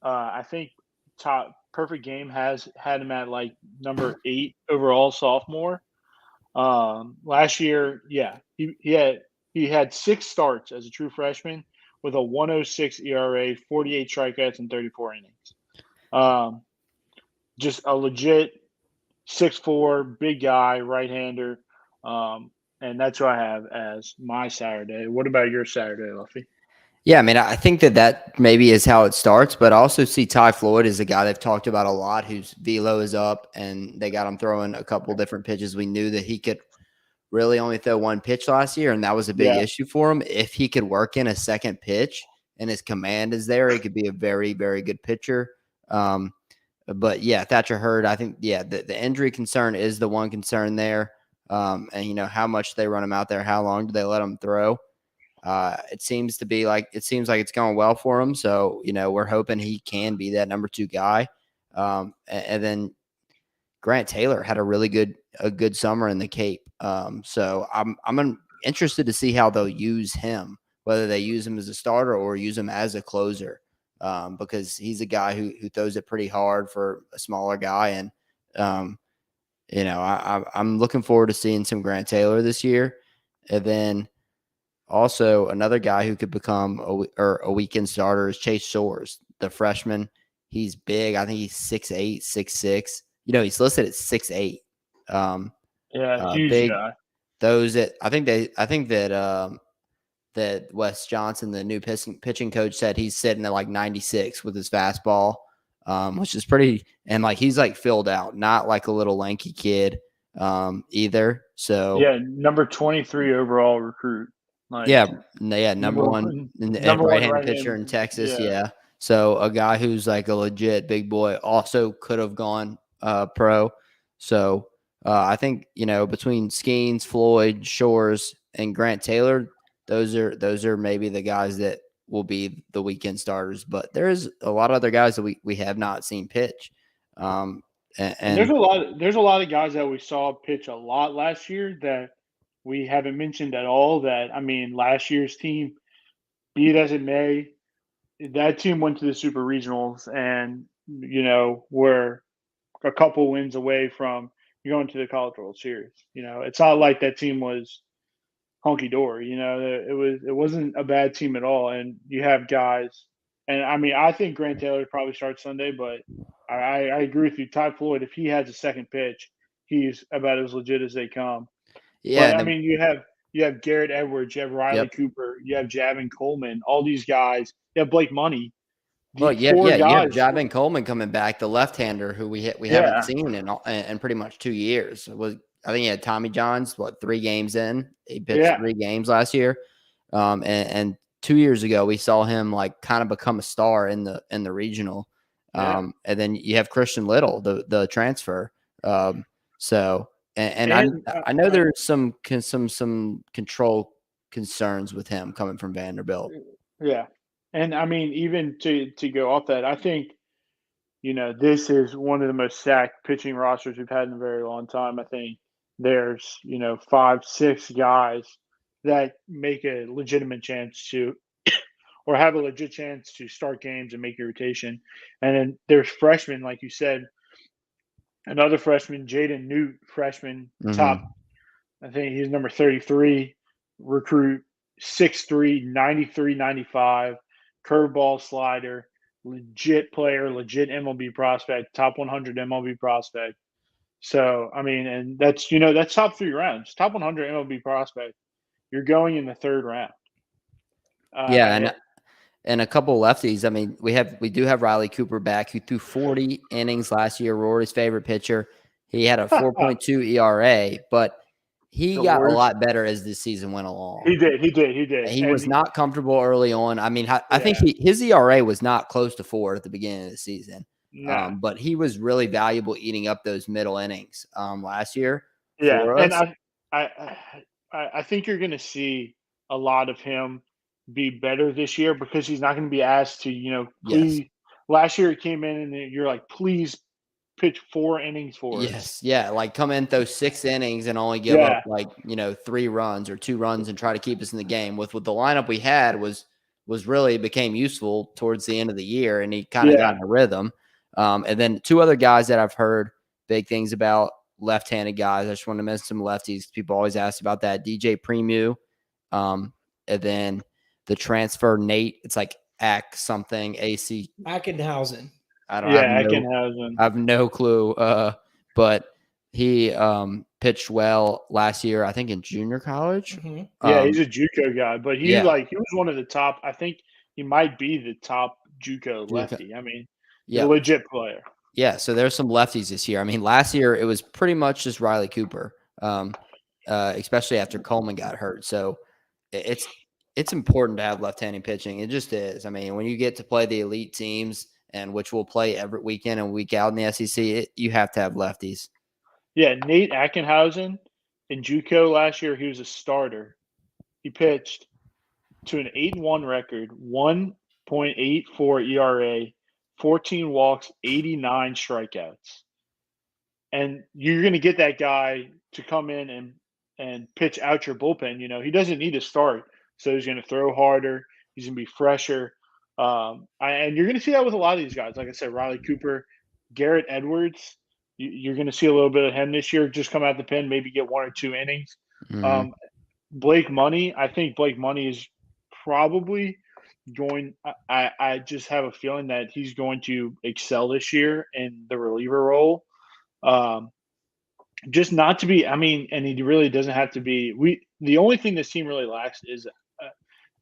I think top perfect game has had him at like number 8 overall sophomore. Last year, yeah, he had 6 starts as a true freshman with a 106 ERA, 48 strikeouts, and 34 innings. Just a legit 6'4", big guy, right-hander. And that's what I have as my Saturday. What about your Saturday, Luffy? Yeah, I mean, I think that maybe is how it starts, but I also see Ty Floyd as a guy they've talked about a lot whose velo is up, and they got him throwing a couple different pitches. We knew that he could really only throw one pitch last year, and that was a big issue for him. If he could work in a second pitch and his command is there, he could be a very, very good pitcher. But yeah, Thatcher Hurd, I think, the injury concern is the one concern there. And how much they run him out there, how long do they let him throw? It seems like it's going well for him. So, we're hoping he can be that number 2 guy. And then Grant Taylor had a good summer in the Cape. So I'm interested to see how they'll use him, whether they use him as a starter or use him as a closer. Because he's a guy who throws it pretty hard for a smaller guy. And, I'm looking forward to seeing some Grant Taylor this year. And then also another guy who could become a weekend starter is Chase Shores, the freshman. He's big. I think he's 6'8", 6'6". He's listed at 6'8". Huge big. guy. I think that Wes Johnson, the new pitching coach, said he's sitting at like 96 with his fastball, which is pretty. And like he's like filled out, not like a little lanky kid either. So yeah, number 23 overall recruit. Like, number one right-handed pitcher in Texas. Yeah. So a guy who's like a legit big boy also could have gone pro. So I think between Skeens, Floyd, Shores, and Grant Taylor, those are maybe the guys that will be the weekend starters. But there's a lot of other guys that we have not seen pitch. And there's a lot of guys that we saw pitch a lot last year that we haven't mentioned at all. That, I mean, last year's team, be it as it may, that team went to the Super Regionals and were a couple wins away from going to the College World Series. It's not like that team was hunky dory. It wasn't a bad team at all. And you have guys, and I mean, I think Grant Taylor probably starts Sunday, but I agree with you. Ty Floyd, if he has a second pitch, he's about as legit as they come. Yeah, but I mean, you have Garrett Edwards, you have Riley Cooper, you have Javin Coleman, all these guys. You have Blake Money. Well, you have Javin Coleman coming back, the left-hander who we haven't seen in pretty much 2 years. I think he had Tommy John's 3 games in. He pitched 3 games last year, and 2 years ago we saw him like kind of become a star in the regional. And then you have Christian Little, the transfer. So I know there's some control concerns with him coming from Vanderbilt. Yeah. And I mean, even to go off that, I think, this is one of the most stacked pitching rosters we've had in a very long time. I think there's, 5, 6 guys that make a legitimate chance to, or have a legit chance to start games and make your rotation. And then there's freshmen, like you said, another freshman, Jaden Newt, freshman, top, I think he's number 33, recruit, 6'3", 93, 95. Curveball slider, legit player, legit MLB prospect, top 100 MLB prospect. So, I mean, and that's, that's top 3 rounds, top 100 MLB prospect. You're going in the 3rd round. And a couple lefties. I mean, we do have Riley Cooper back, who threw 40 innings last year. Rory's favorite pitcher. He had a 4.2 ERA, but he got a lot better as the season went along. He did. He was not comfortable early on. I mean, I think his ERA was not close to 4 at the beginning of the season. No. But he was really valuable eating up those middle innings last year. Yeah, and I think you're going to see a lot of him be better this year because he's not going to be asked to, please. Yes. Last year he came in and you're like, please pitch 4 innings for us. Yes, yeah, like come in those 6 innings and only give up 3 runs or 2 runs and try to keep us in the game. With the lineup we had was really became useful towards the end of the year, and he kind of got in a rhythm. And then two other guys that I've heard big things about, left-handed guys. I just want to mention some lefties. People always ask about that. DJ Premu, and then the transfer Nate. It's like something AC. Ackenhausen. I don't. I Ackenhausen. have no clue. But he pitched well last year, I think, in junior college. Mm-hmm. Yeah, he's a JUCO guy, but he was one of the top. I think he might be the top JUCO lefty. I mean, he's a legit player. Yeah, so there's some lefties this year. I mean, last year it was pretty much just Riley Cooper, especially after Coleman got hurt. So it's important to have left-handed pitching. It just is. I mean, when you get to play the elite teams, and which we'll play every weekend and week out in the SEC, you have to have lefties. Yeah, Nate Ackenhausen in JUCO last year, he was a starter. He pitched to an 8-1 record, 1.84 ERA, 14 walks, 89 strikeouts. And you're going to get that guy to come in and pitch out your bullpen. You know, he doesn't need to start, so he's going to throw harder. He's going to be fresher. And you're going to see that with a lot of these guys. Like I said, Riley Cooper, Garrett Edwards, you're going to see a little bit of him this year. Just come out the pen, maybe get 1 or 2 innings. Mm-hmm. Blake Money, I think Blake Money is probably going – I just have a feeling that he's going to excel this year in the reliever role. Just not to be – I mean, and he really doesn't have to be – the only thing this team really lacks is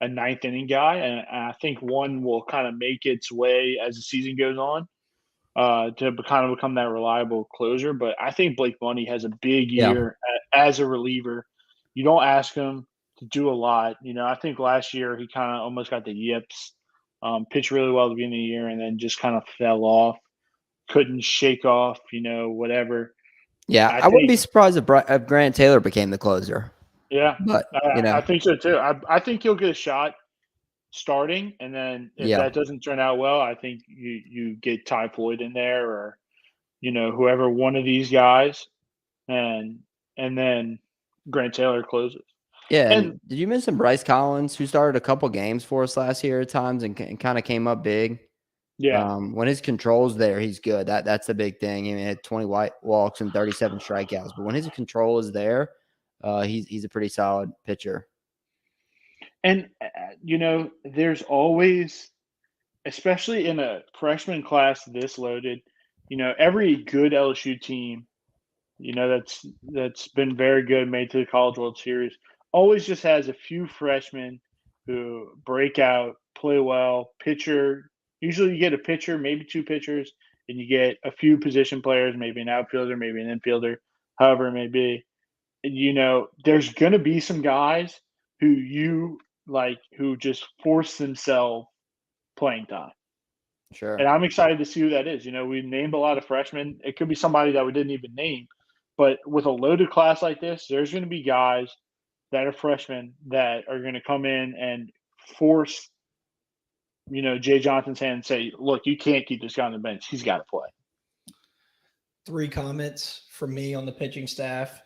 a ninth inning guy, and I think one will kind of make its way as the season goes on to kind of become that reliable closer. But I think Blake Money has a big year as a reliever. You don't ask him to do a lot. You know, I think last year he kind of almost got the yips, pitched really well at the beginning of the year, and then just kind of fell off, couldn't shake off, whatever. Yeah, I wouldn't be surprised if Grant Taylor became the closer. Yeah, but I think so too. I think he'll get a shot starting, and then if that doesn't turn out well, I think you get Ty Floyd in there, or whoever, one of these guys, and then Grant Taylor closes. Yeah, and did you mention Bryce Collins, who started a couple games for us last year at times and kind of came up big? Yeah. When his control's there, he's good. That's the big thing. I mean, he had 20 walks and 37 strikeouts, but when his control is there, he's a pretty solid pitcher. And there's always, especially in a freshman class this loaded, every good LSU team, that's been very good, made to the College World Series, always just has a few freshmen who break out, play well, pitcher. Usually you get a pitcher, maybe 2 pitchers, and you get a few position players, maybe an outfielder, maybe an infielder, however it may be. There's going to be some guys who just force themselves playing time. Sure. And I'm excited to see who that is. We named a lot of freshmen. It could be somebody that we didn't even name. But with a loaded class like this, there's going to be guys that are freshmen that are going to come in and force, Jay Johnson's hand and say, look, you can't keep this guy on the bench. He's got to play. 3 comments from me on the pitching staff.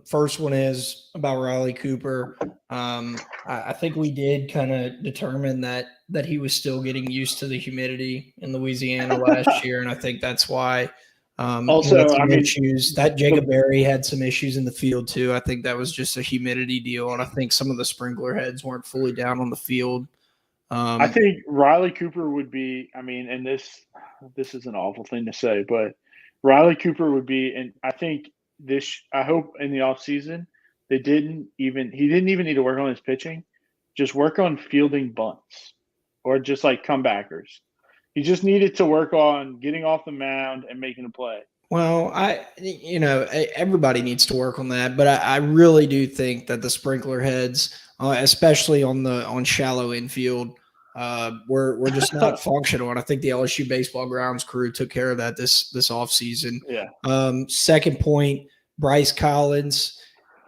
First one is about Riley Cooper. I think we did kind of determine that he was still getting used to the humidity in Louisiana last year, and I think that's why. Also, issues that Jacob Berry had some issues in the field too. I think that was just a humidity deal, and I think some of the sprinkler heads weren't fully down on the field. I think Riley Cooper would be. I mean, and this is an awful thing to say, but Riley Cooper would be, and I think. I hope in the offseason he didn't even need to work on his pitching, just work on fielding bunts or just like comebackers. He just needed to work on getting off the mound and making a play. Well, everybody needs to work on that, but I really do think that the sprinkler heads, especially on shallow infield, we're just not functional. And I think the LSU baseball grounds crew took care of that this offseason. Yeah. Second point, Bryce Collins.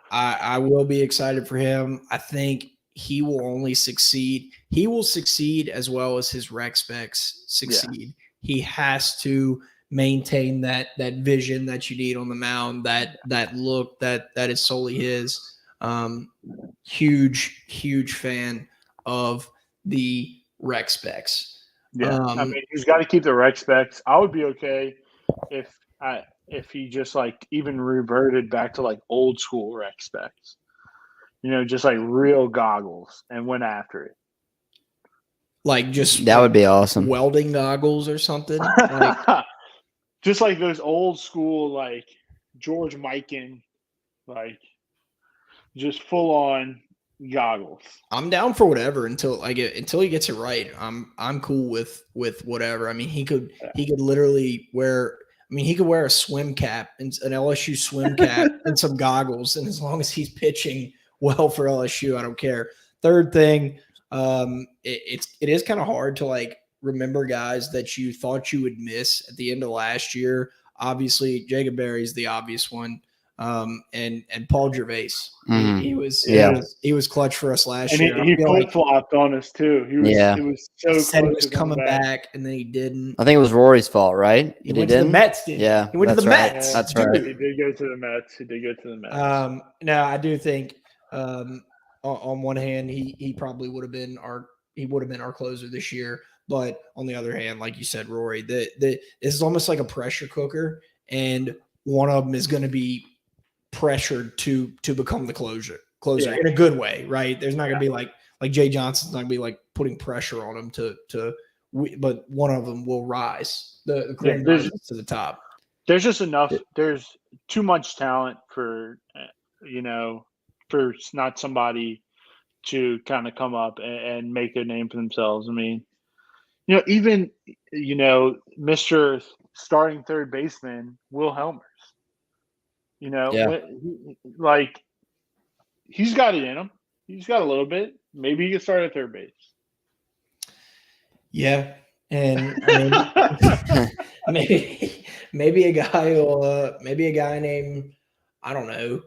I will be excited for him. I think he will only succeed. He will succeed as well as his rec specs succeed. Yeah. He has to maintain that vision that you need on the mound, that look that is solely his. Huge fan of the rec specs. Yeah, I mean, he's got to keep the rec specs. I would be okay if he just like even reverted back to like old school rec specs. Just like real goggles and went after it. Like just that would be awesome. Welding goggles or something. Like just like those old school like George Mikan, like just full on goggles. I'm down for whatever until he gets it right. I'm cool with whatever. I mean, he could literally wear. I mean, he could wear a swim cap and an LSU swim cap and some goggles, and as long as he's pitching well for LSU, I don't care. Third thing, it is kind of hard to like remember guys that you thought you would miss at the end of last year. Obviously, Jacob Berry's the obvious one. And Paul Gervais, he was clutch for us last year. And he flip-flopped on us too. It was so close. He was coming back, and then he didn't. I think it was Rory's fault, right? He went to the Mets, didn't he? Yeah, he went to the Mets. That's right. He did go to the Mets. No, I do think on one hand he probably would have been our closer this year, but on the other hand, like you said, Rory, this is almost like a pressure cooker, and one of them is going to be pressured to become the closer in a good way, right? There's not going to be like Jay Johnson's not going to be like putting pressure on him but one of them will rise. The cream rises to the top. There's just enough. There's too much talent for not somebody to kind of come up and make a name for themselves. I mean, even Mr. starting third baseman Will Helmers. Like he's got it in him. He's got a little bit. Maybe he can start at third base. Yeah, and I mean, maybe a guy named I don't know,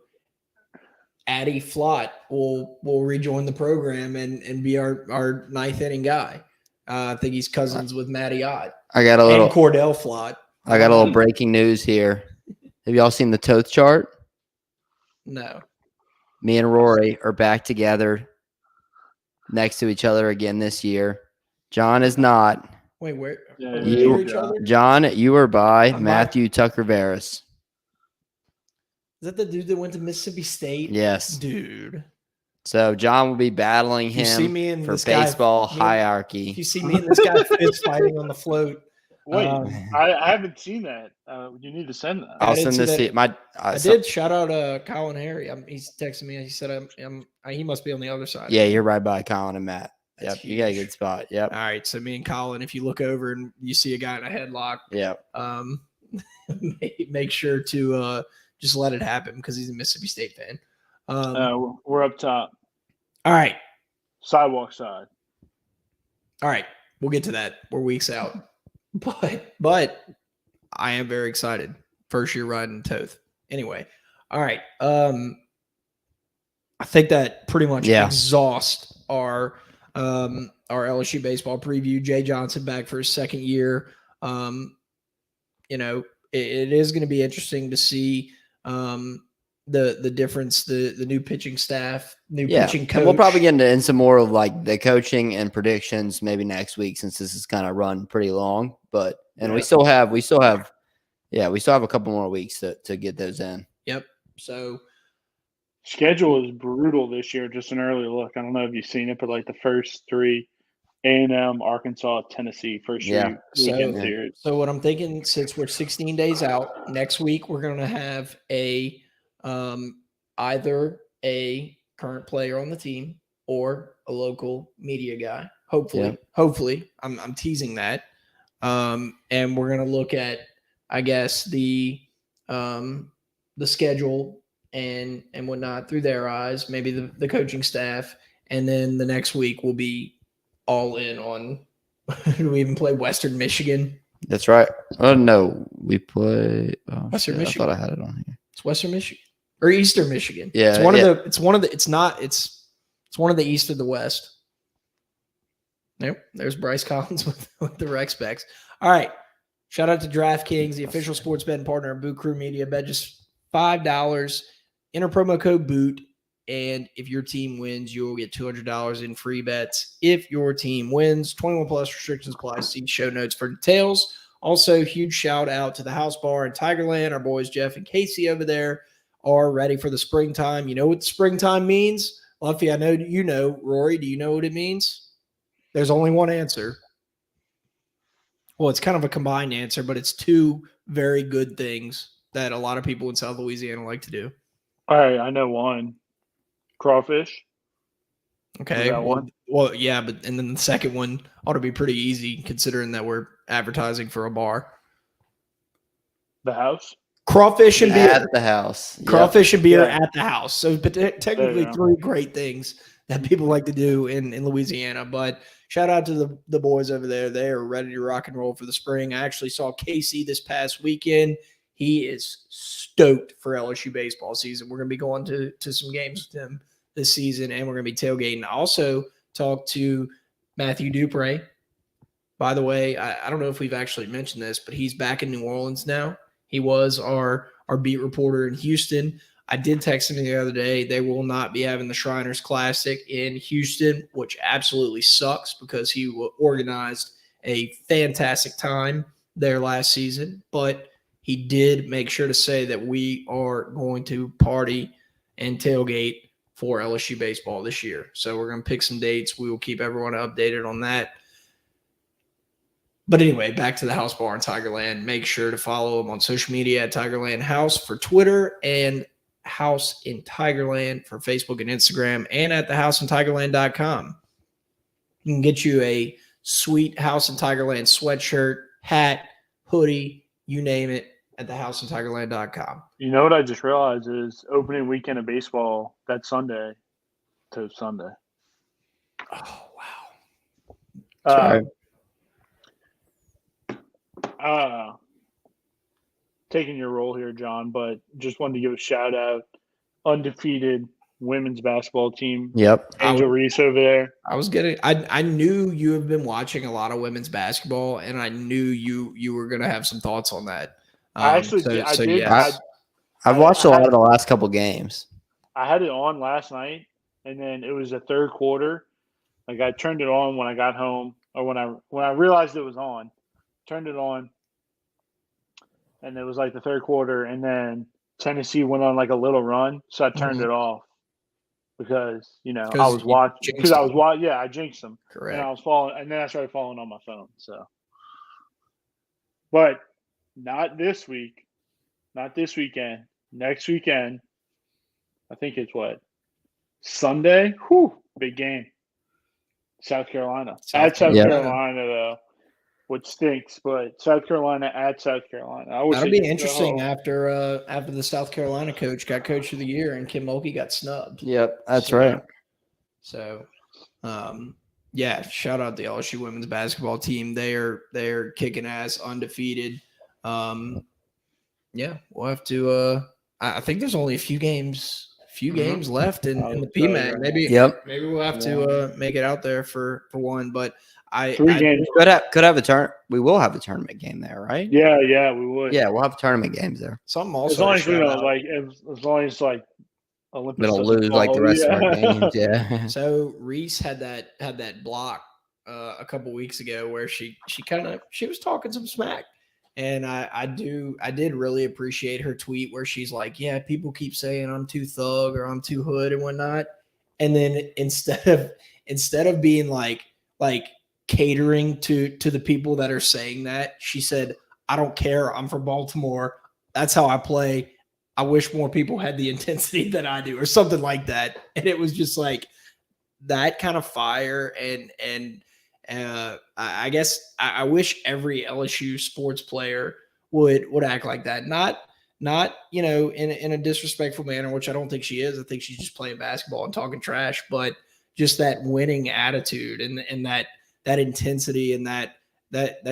Addy Flott will rejoin the program and be our ninth inning guy. I think he's cousins with Matty Ott. I got a little Cordell Flott. I got a little breaking news here. Have y'all seen the Toth chart? No. Me and Rory are back together next to each other again this year. John is not. Wait, where? John, you are by Matthew Tucker Veras. Is that the dude that went to Mississippi State? Yes. Dude. So John will be battling him for baseball hierarchy. If you see me and this guy fist fighting on the float. Wait, I haven't seen that. You need to send that. I'll send this to you. I did. Shout out Colin Harry. He's texting me. He said he must be on the other side. Yeah, you're right by Colin and Matt. That's yep, huge. You got a good spot. Yep. All right, so me and Colin, if you look over and you see a guy in a headlock, make sure to just let it happen because he's a Mississippi State fan. We're up top. All right. Sidewalk side. All right, we'll get to that. We're weeks out. But I am very excited. First year riding Toth. Anyway, all right. I think that pretty much exhausts our LSU baseball preview. Jay Johnson back for his second year. It is going to be interesting to see the difference, the new pitching staff, pitching coach. And we'll probably get into some more of like the coaching and predictions maybe next week since this is kind of run pretty long. But we still have a couple more weeks to get those in. Yep. So schedule is brutal this year. Just an early look. I don't know if you've seen it, but like the first three: A&M, Arkansas, Tennessee. Weekend series. So what I'm thinking, since we're 16 days out, next week we're going to have either a current player on the team or a local media guy. Hopefully, I'm teasing that. And we're going to look at, I guess, the schedule and whatnot through their eyes, maybe the coaching staff. And then the next week will be all in on, do we even play Western Michigan? That's right. Oh, no, we play Western Michigan. I thought I had it on here. It's Western Michigan or Eastern Michigan. Yeah. It's one of the East of the West. Yep, there's Bryce Collins with the rec specs. All right. Shout out to DraftKings, the official sports betting partner of Boot Crew Media. Bet just $5. Enter promo code BOOT. And if your team wins, you'll get $200 in free bets. If your team wins, 21 plus restrictions apply. See show notes for details. Also, huge shout out to the House Bar in Tigerland. Our boys Jeff and Casey over there are ready for the springtime. You know what the springtime means? Luffy, I know you know. Rory, do you know what it means? There's only one answer. Well, it's kind of a combined answer, but it's two very good things that a lot of people in South Louisiana like to do. All right, I know one. Crawfish. Okay. One? Well, yeah, but and then the second one ought to be pretty easy considering that we're advertising for a bar. The house. Crawfish and beer. At the house. Crawfish and beer Yeah. at the house. So but technically three great things that people like to do in Louisiana. But shout out to the boys over there. They are ready to rock and roll for the spring. I actually saw Casey this past weekend. He is stoked for LSU baseball season. We're going to be going to some games with him this season, and we're going to be tailgating. I also talked to Matthew Dupre. By the way, I don't know if we've actually mentioned this, but he's back in New Orleans now. He was our beat reporter in Houston. I did text him the other day. They will not be having the Shriners Classic in Houston, which absolutely sucks because he organized a fantastic time there last season. But he did make sure to say that we are going to party and tailgate for LSU baseball this year. So we're going to pick some dates. We will keep everyone updated on that. But anyway, back to the House Bar in Tigerland. Make sure to follow them on social media at Tigerland House for Twitter and House in Tigerland for Facebook and Instagram, and at thehouseintigerland.com. You can get you a sweet House in Tigerland sweatshirt, hat, hoodie, you name it, at thehouseintigerland.com. You know what I just realized is opening weekend of baseball that Sunday to Sunday. Oh, wow. Taking your role here, John, but just wanted to give a shout out. Undefeated women's basketball team. Yep. Angel Reese over there. I knew you have been watching a lot of women's basketball, and I knew you were going to have some thoughts on that. I actually did. Yes. I've watched a lot of the last couple games. I had it on last night, and then it was the third quarter. Like I turned it on when I got home, or when I realized it was on. Turned it on, and it was like the third quarter, and then Tennessee went on like a little run, so I turned it off because I was watching Yeah, I jinxed them. Correct. And I was following, and then I started following on my phone. So, but not this week, not this weekend. Next weekend, I think it's Sunday. Whew, big game. South Carolina. South Carolina though. Which stinks, but South Carolina at South Carolina. That'll be interesting after the South Carolina coach got Coach of the Year and Kim Mulkey got snubbed. Yep, that's right. So, yeah, shout out the LSU women's basketball team. They're kicking ass, undefeated. Yeah, we'll have to. I think there's only a few games left in the PMAC. Maybe we'll have to make it out there for one, but. Games. Could have a turn. We will have a tournament game there, right? Yeah, we would. Yeah, we'll have tournament games there. Something also. As long as we don't as long as Olympics. We don't lose like the rest of our games. Yeah. So Reese had that block a couple weeks ago where she was talking some smack, and I did really appreciate her tweet where she's like, yeah, people keep saying I'm too thug or I'm too hood and whatnot, and then instead of being like catering to the people that are saying that, she said, I don't care, I'm from Baltimore, that's how I play, I wish more people had the intensity that I do, or something like that. And it was just like that kind of fire. And I guess I wish every LSU sports player would act like that, not in a disrespectful manner, which I don't think she is. I think she's just playing basketball and talking trash, but just that winning attitude and that intensity, and that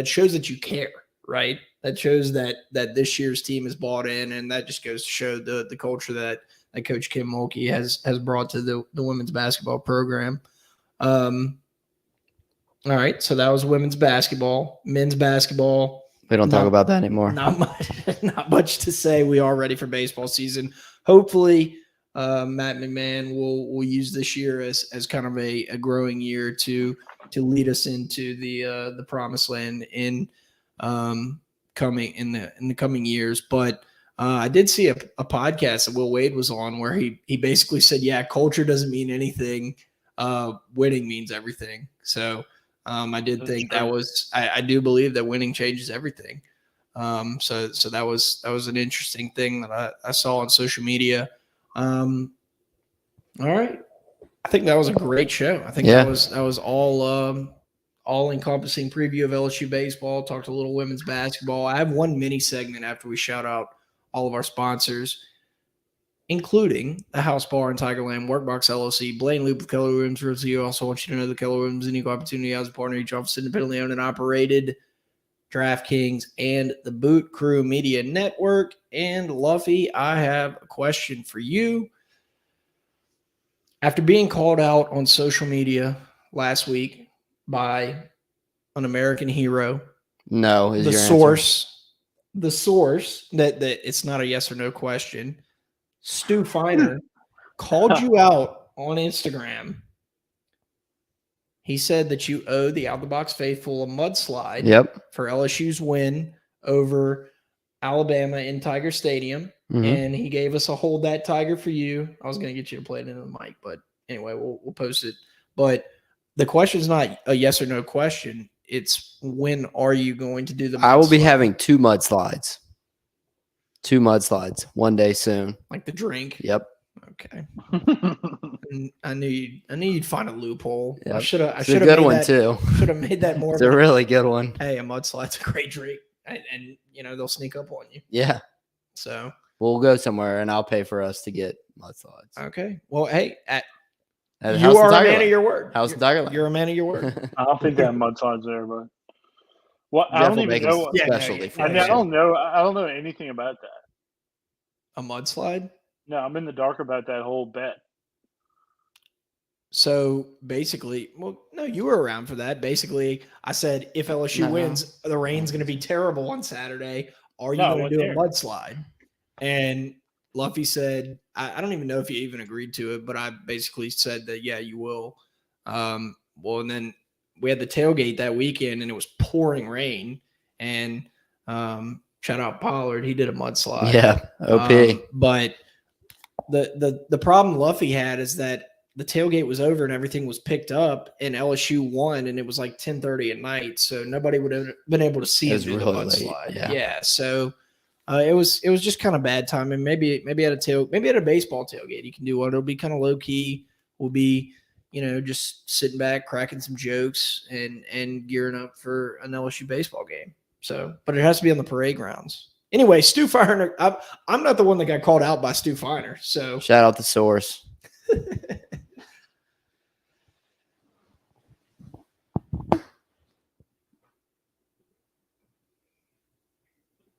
shows that you care, right? That shows that this year's team is bought in, and that just goes to show the culture that Coach Kim Mulkey has brought to the women's basketball program. All right, so that was women's basketball. Men's basketball, we don't talk about that anymore. Not much to say. We are ready for baseball season. Hopefully, Matt McMahon will use this year as kind of a growing year to lead us into the promised land in coming in the coming years. But I did see a podcast that Will Wade was on where he basically said, yeah, culture doesn't mean anything. Winning means everything. So I did think that was I do believe that winning changes everything. So that was an interesting thing that I saw on social media. All right. I think that was a great show. I think that was all encompassing preview of LSU baseball. Talked a little women's basketball. I have one mini segment after we shout out all of our sponsors, including the House Bar in Tigerland, Workbox LLC, Blaine Loop of Keller Williams Review. Also want you to know the Keller Williams and Equal Opportunity as a partner, each office independently owned and operated. DraftKings and the Boot Crew Media Network. And Luffy, I have a question for you. After being called out on social media last week by an American hero, the source that it's not a yes or no question, Stu Feiner called you out on Instagram. He said that you owe the Out the Box faithful a mudslide for LSU's win over Alabama in Tiger Stadium. Mm-hmm. And he gave us a hold that Tiger for you. I was going to get you to play it into the mic, but anyway, we'll post it. But the question is not a yes or no question. It's when are you going to do the mudslide? I will be having 2 mudslides. 2 mudslides one day soon. Like the drink? Yep. Okay. I knew you'd find a loophole. Yep. I should have. It's a good one too. Should have made that more. It's a really good one. Hey, a mudslide's a great drink, and they'll sneak up on you. Yeah. So we'll go somewhere, and I'll pay for us to get mudslides. Okay. Well, hey, you are a man of your word. House of Tigerland. You're a man of your word. I don't think they have mudslides there, but I don't even know. I don't know anything about that. A mudslide? No, I'm in the dark about that whole bet. So basically, no, you were around for that. Basically, I said if LSU wins, the rain's going to be terrible on Saturday. Are you going to do a mudslide? And Luffy said, I don't even know if he even agreed to it, but I basically said that, yeah, you will. And then we had the tailgate that weekend, and it was pouring rain. And shout out Pollard, he did a mudslide. Yeah, OP. But the problem Luffy had is that the tailgate was over and everything was picked up, and LSU won, and it was like 10:30 at night, so nobody would have been able to see him do the mudslide. Yeah. So it was just kind of bad timing. Maybe at a baseball tailgate you can do one. It'll be kind of low key. We'll be just sitting back, cracking some jokes, and gearing up for an LSU baseball game. So, but it has to be on the parade grounds. Anyway, Stu Feiner, I'm not the one that got called out by Stu Feiner. So shout out the source.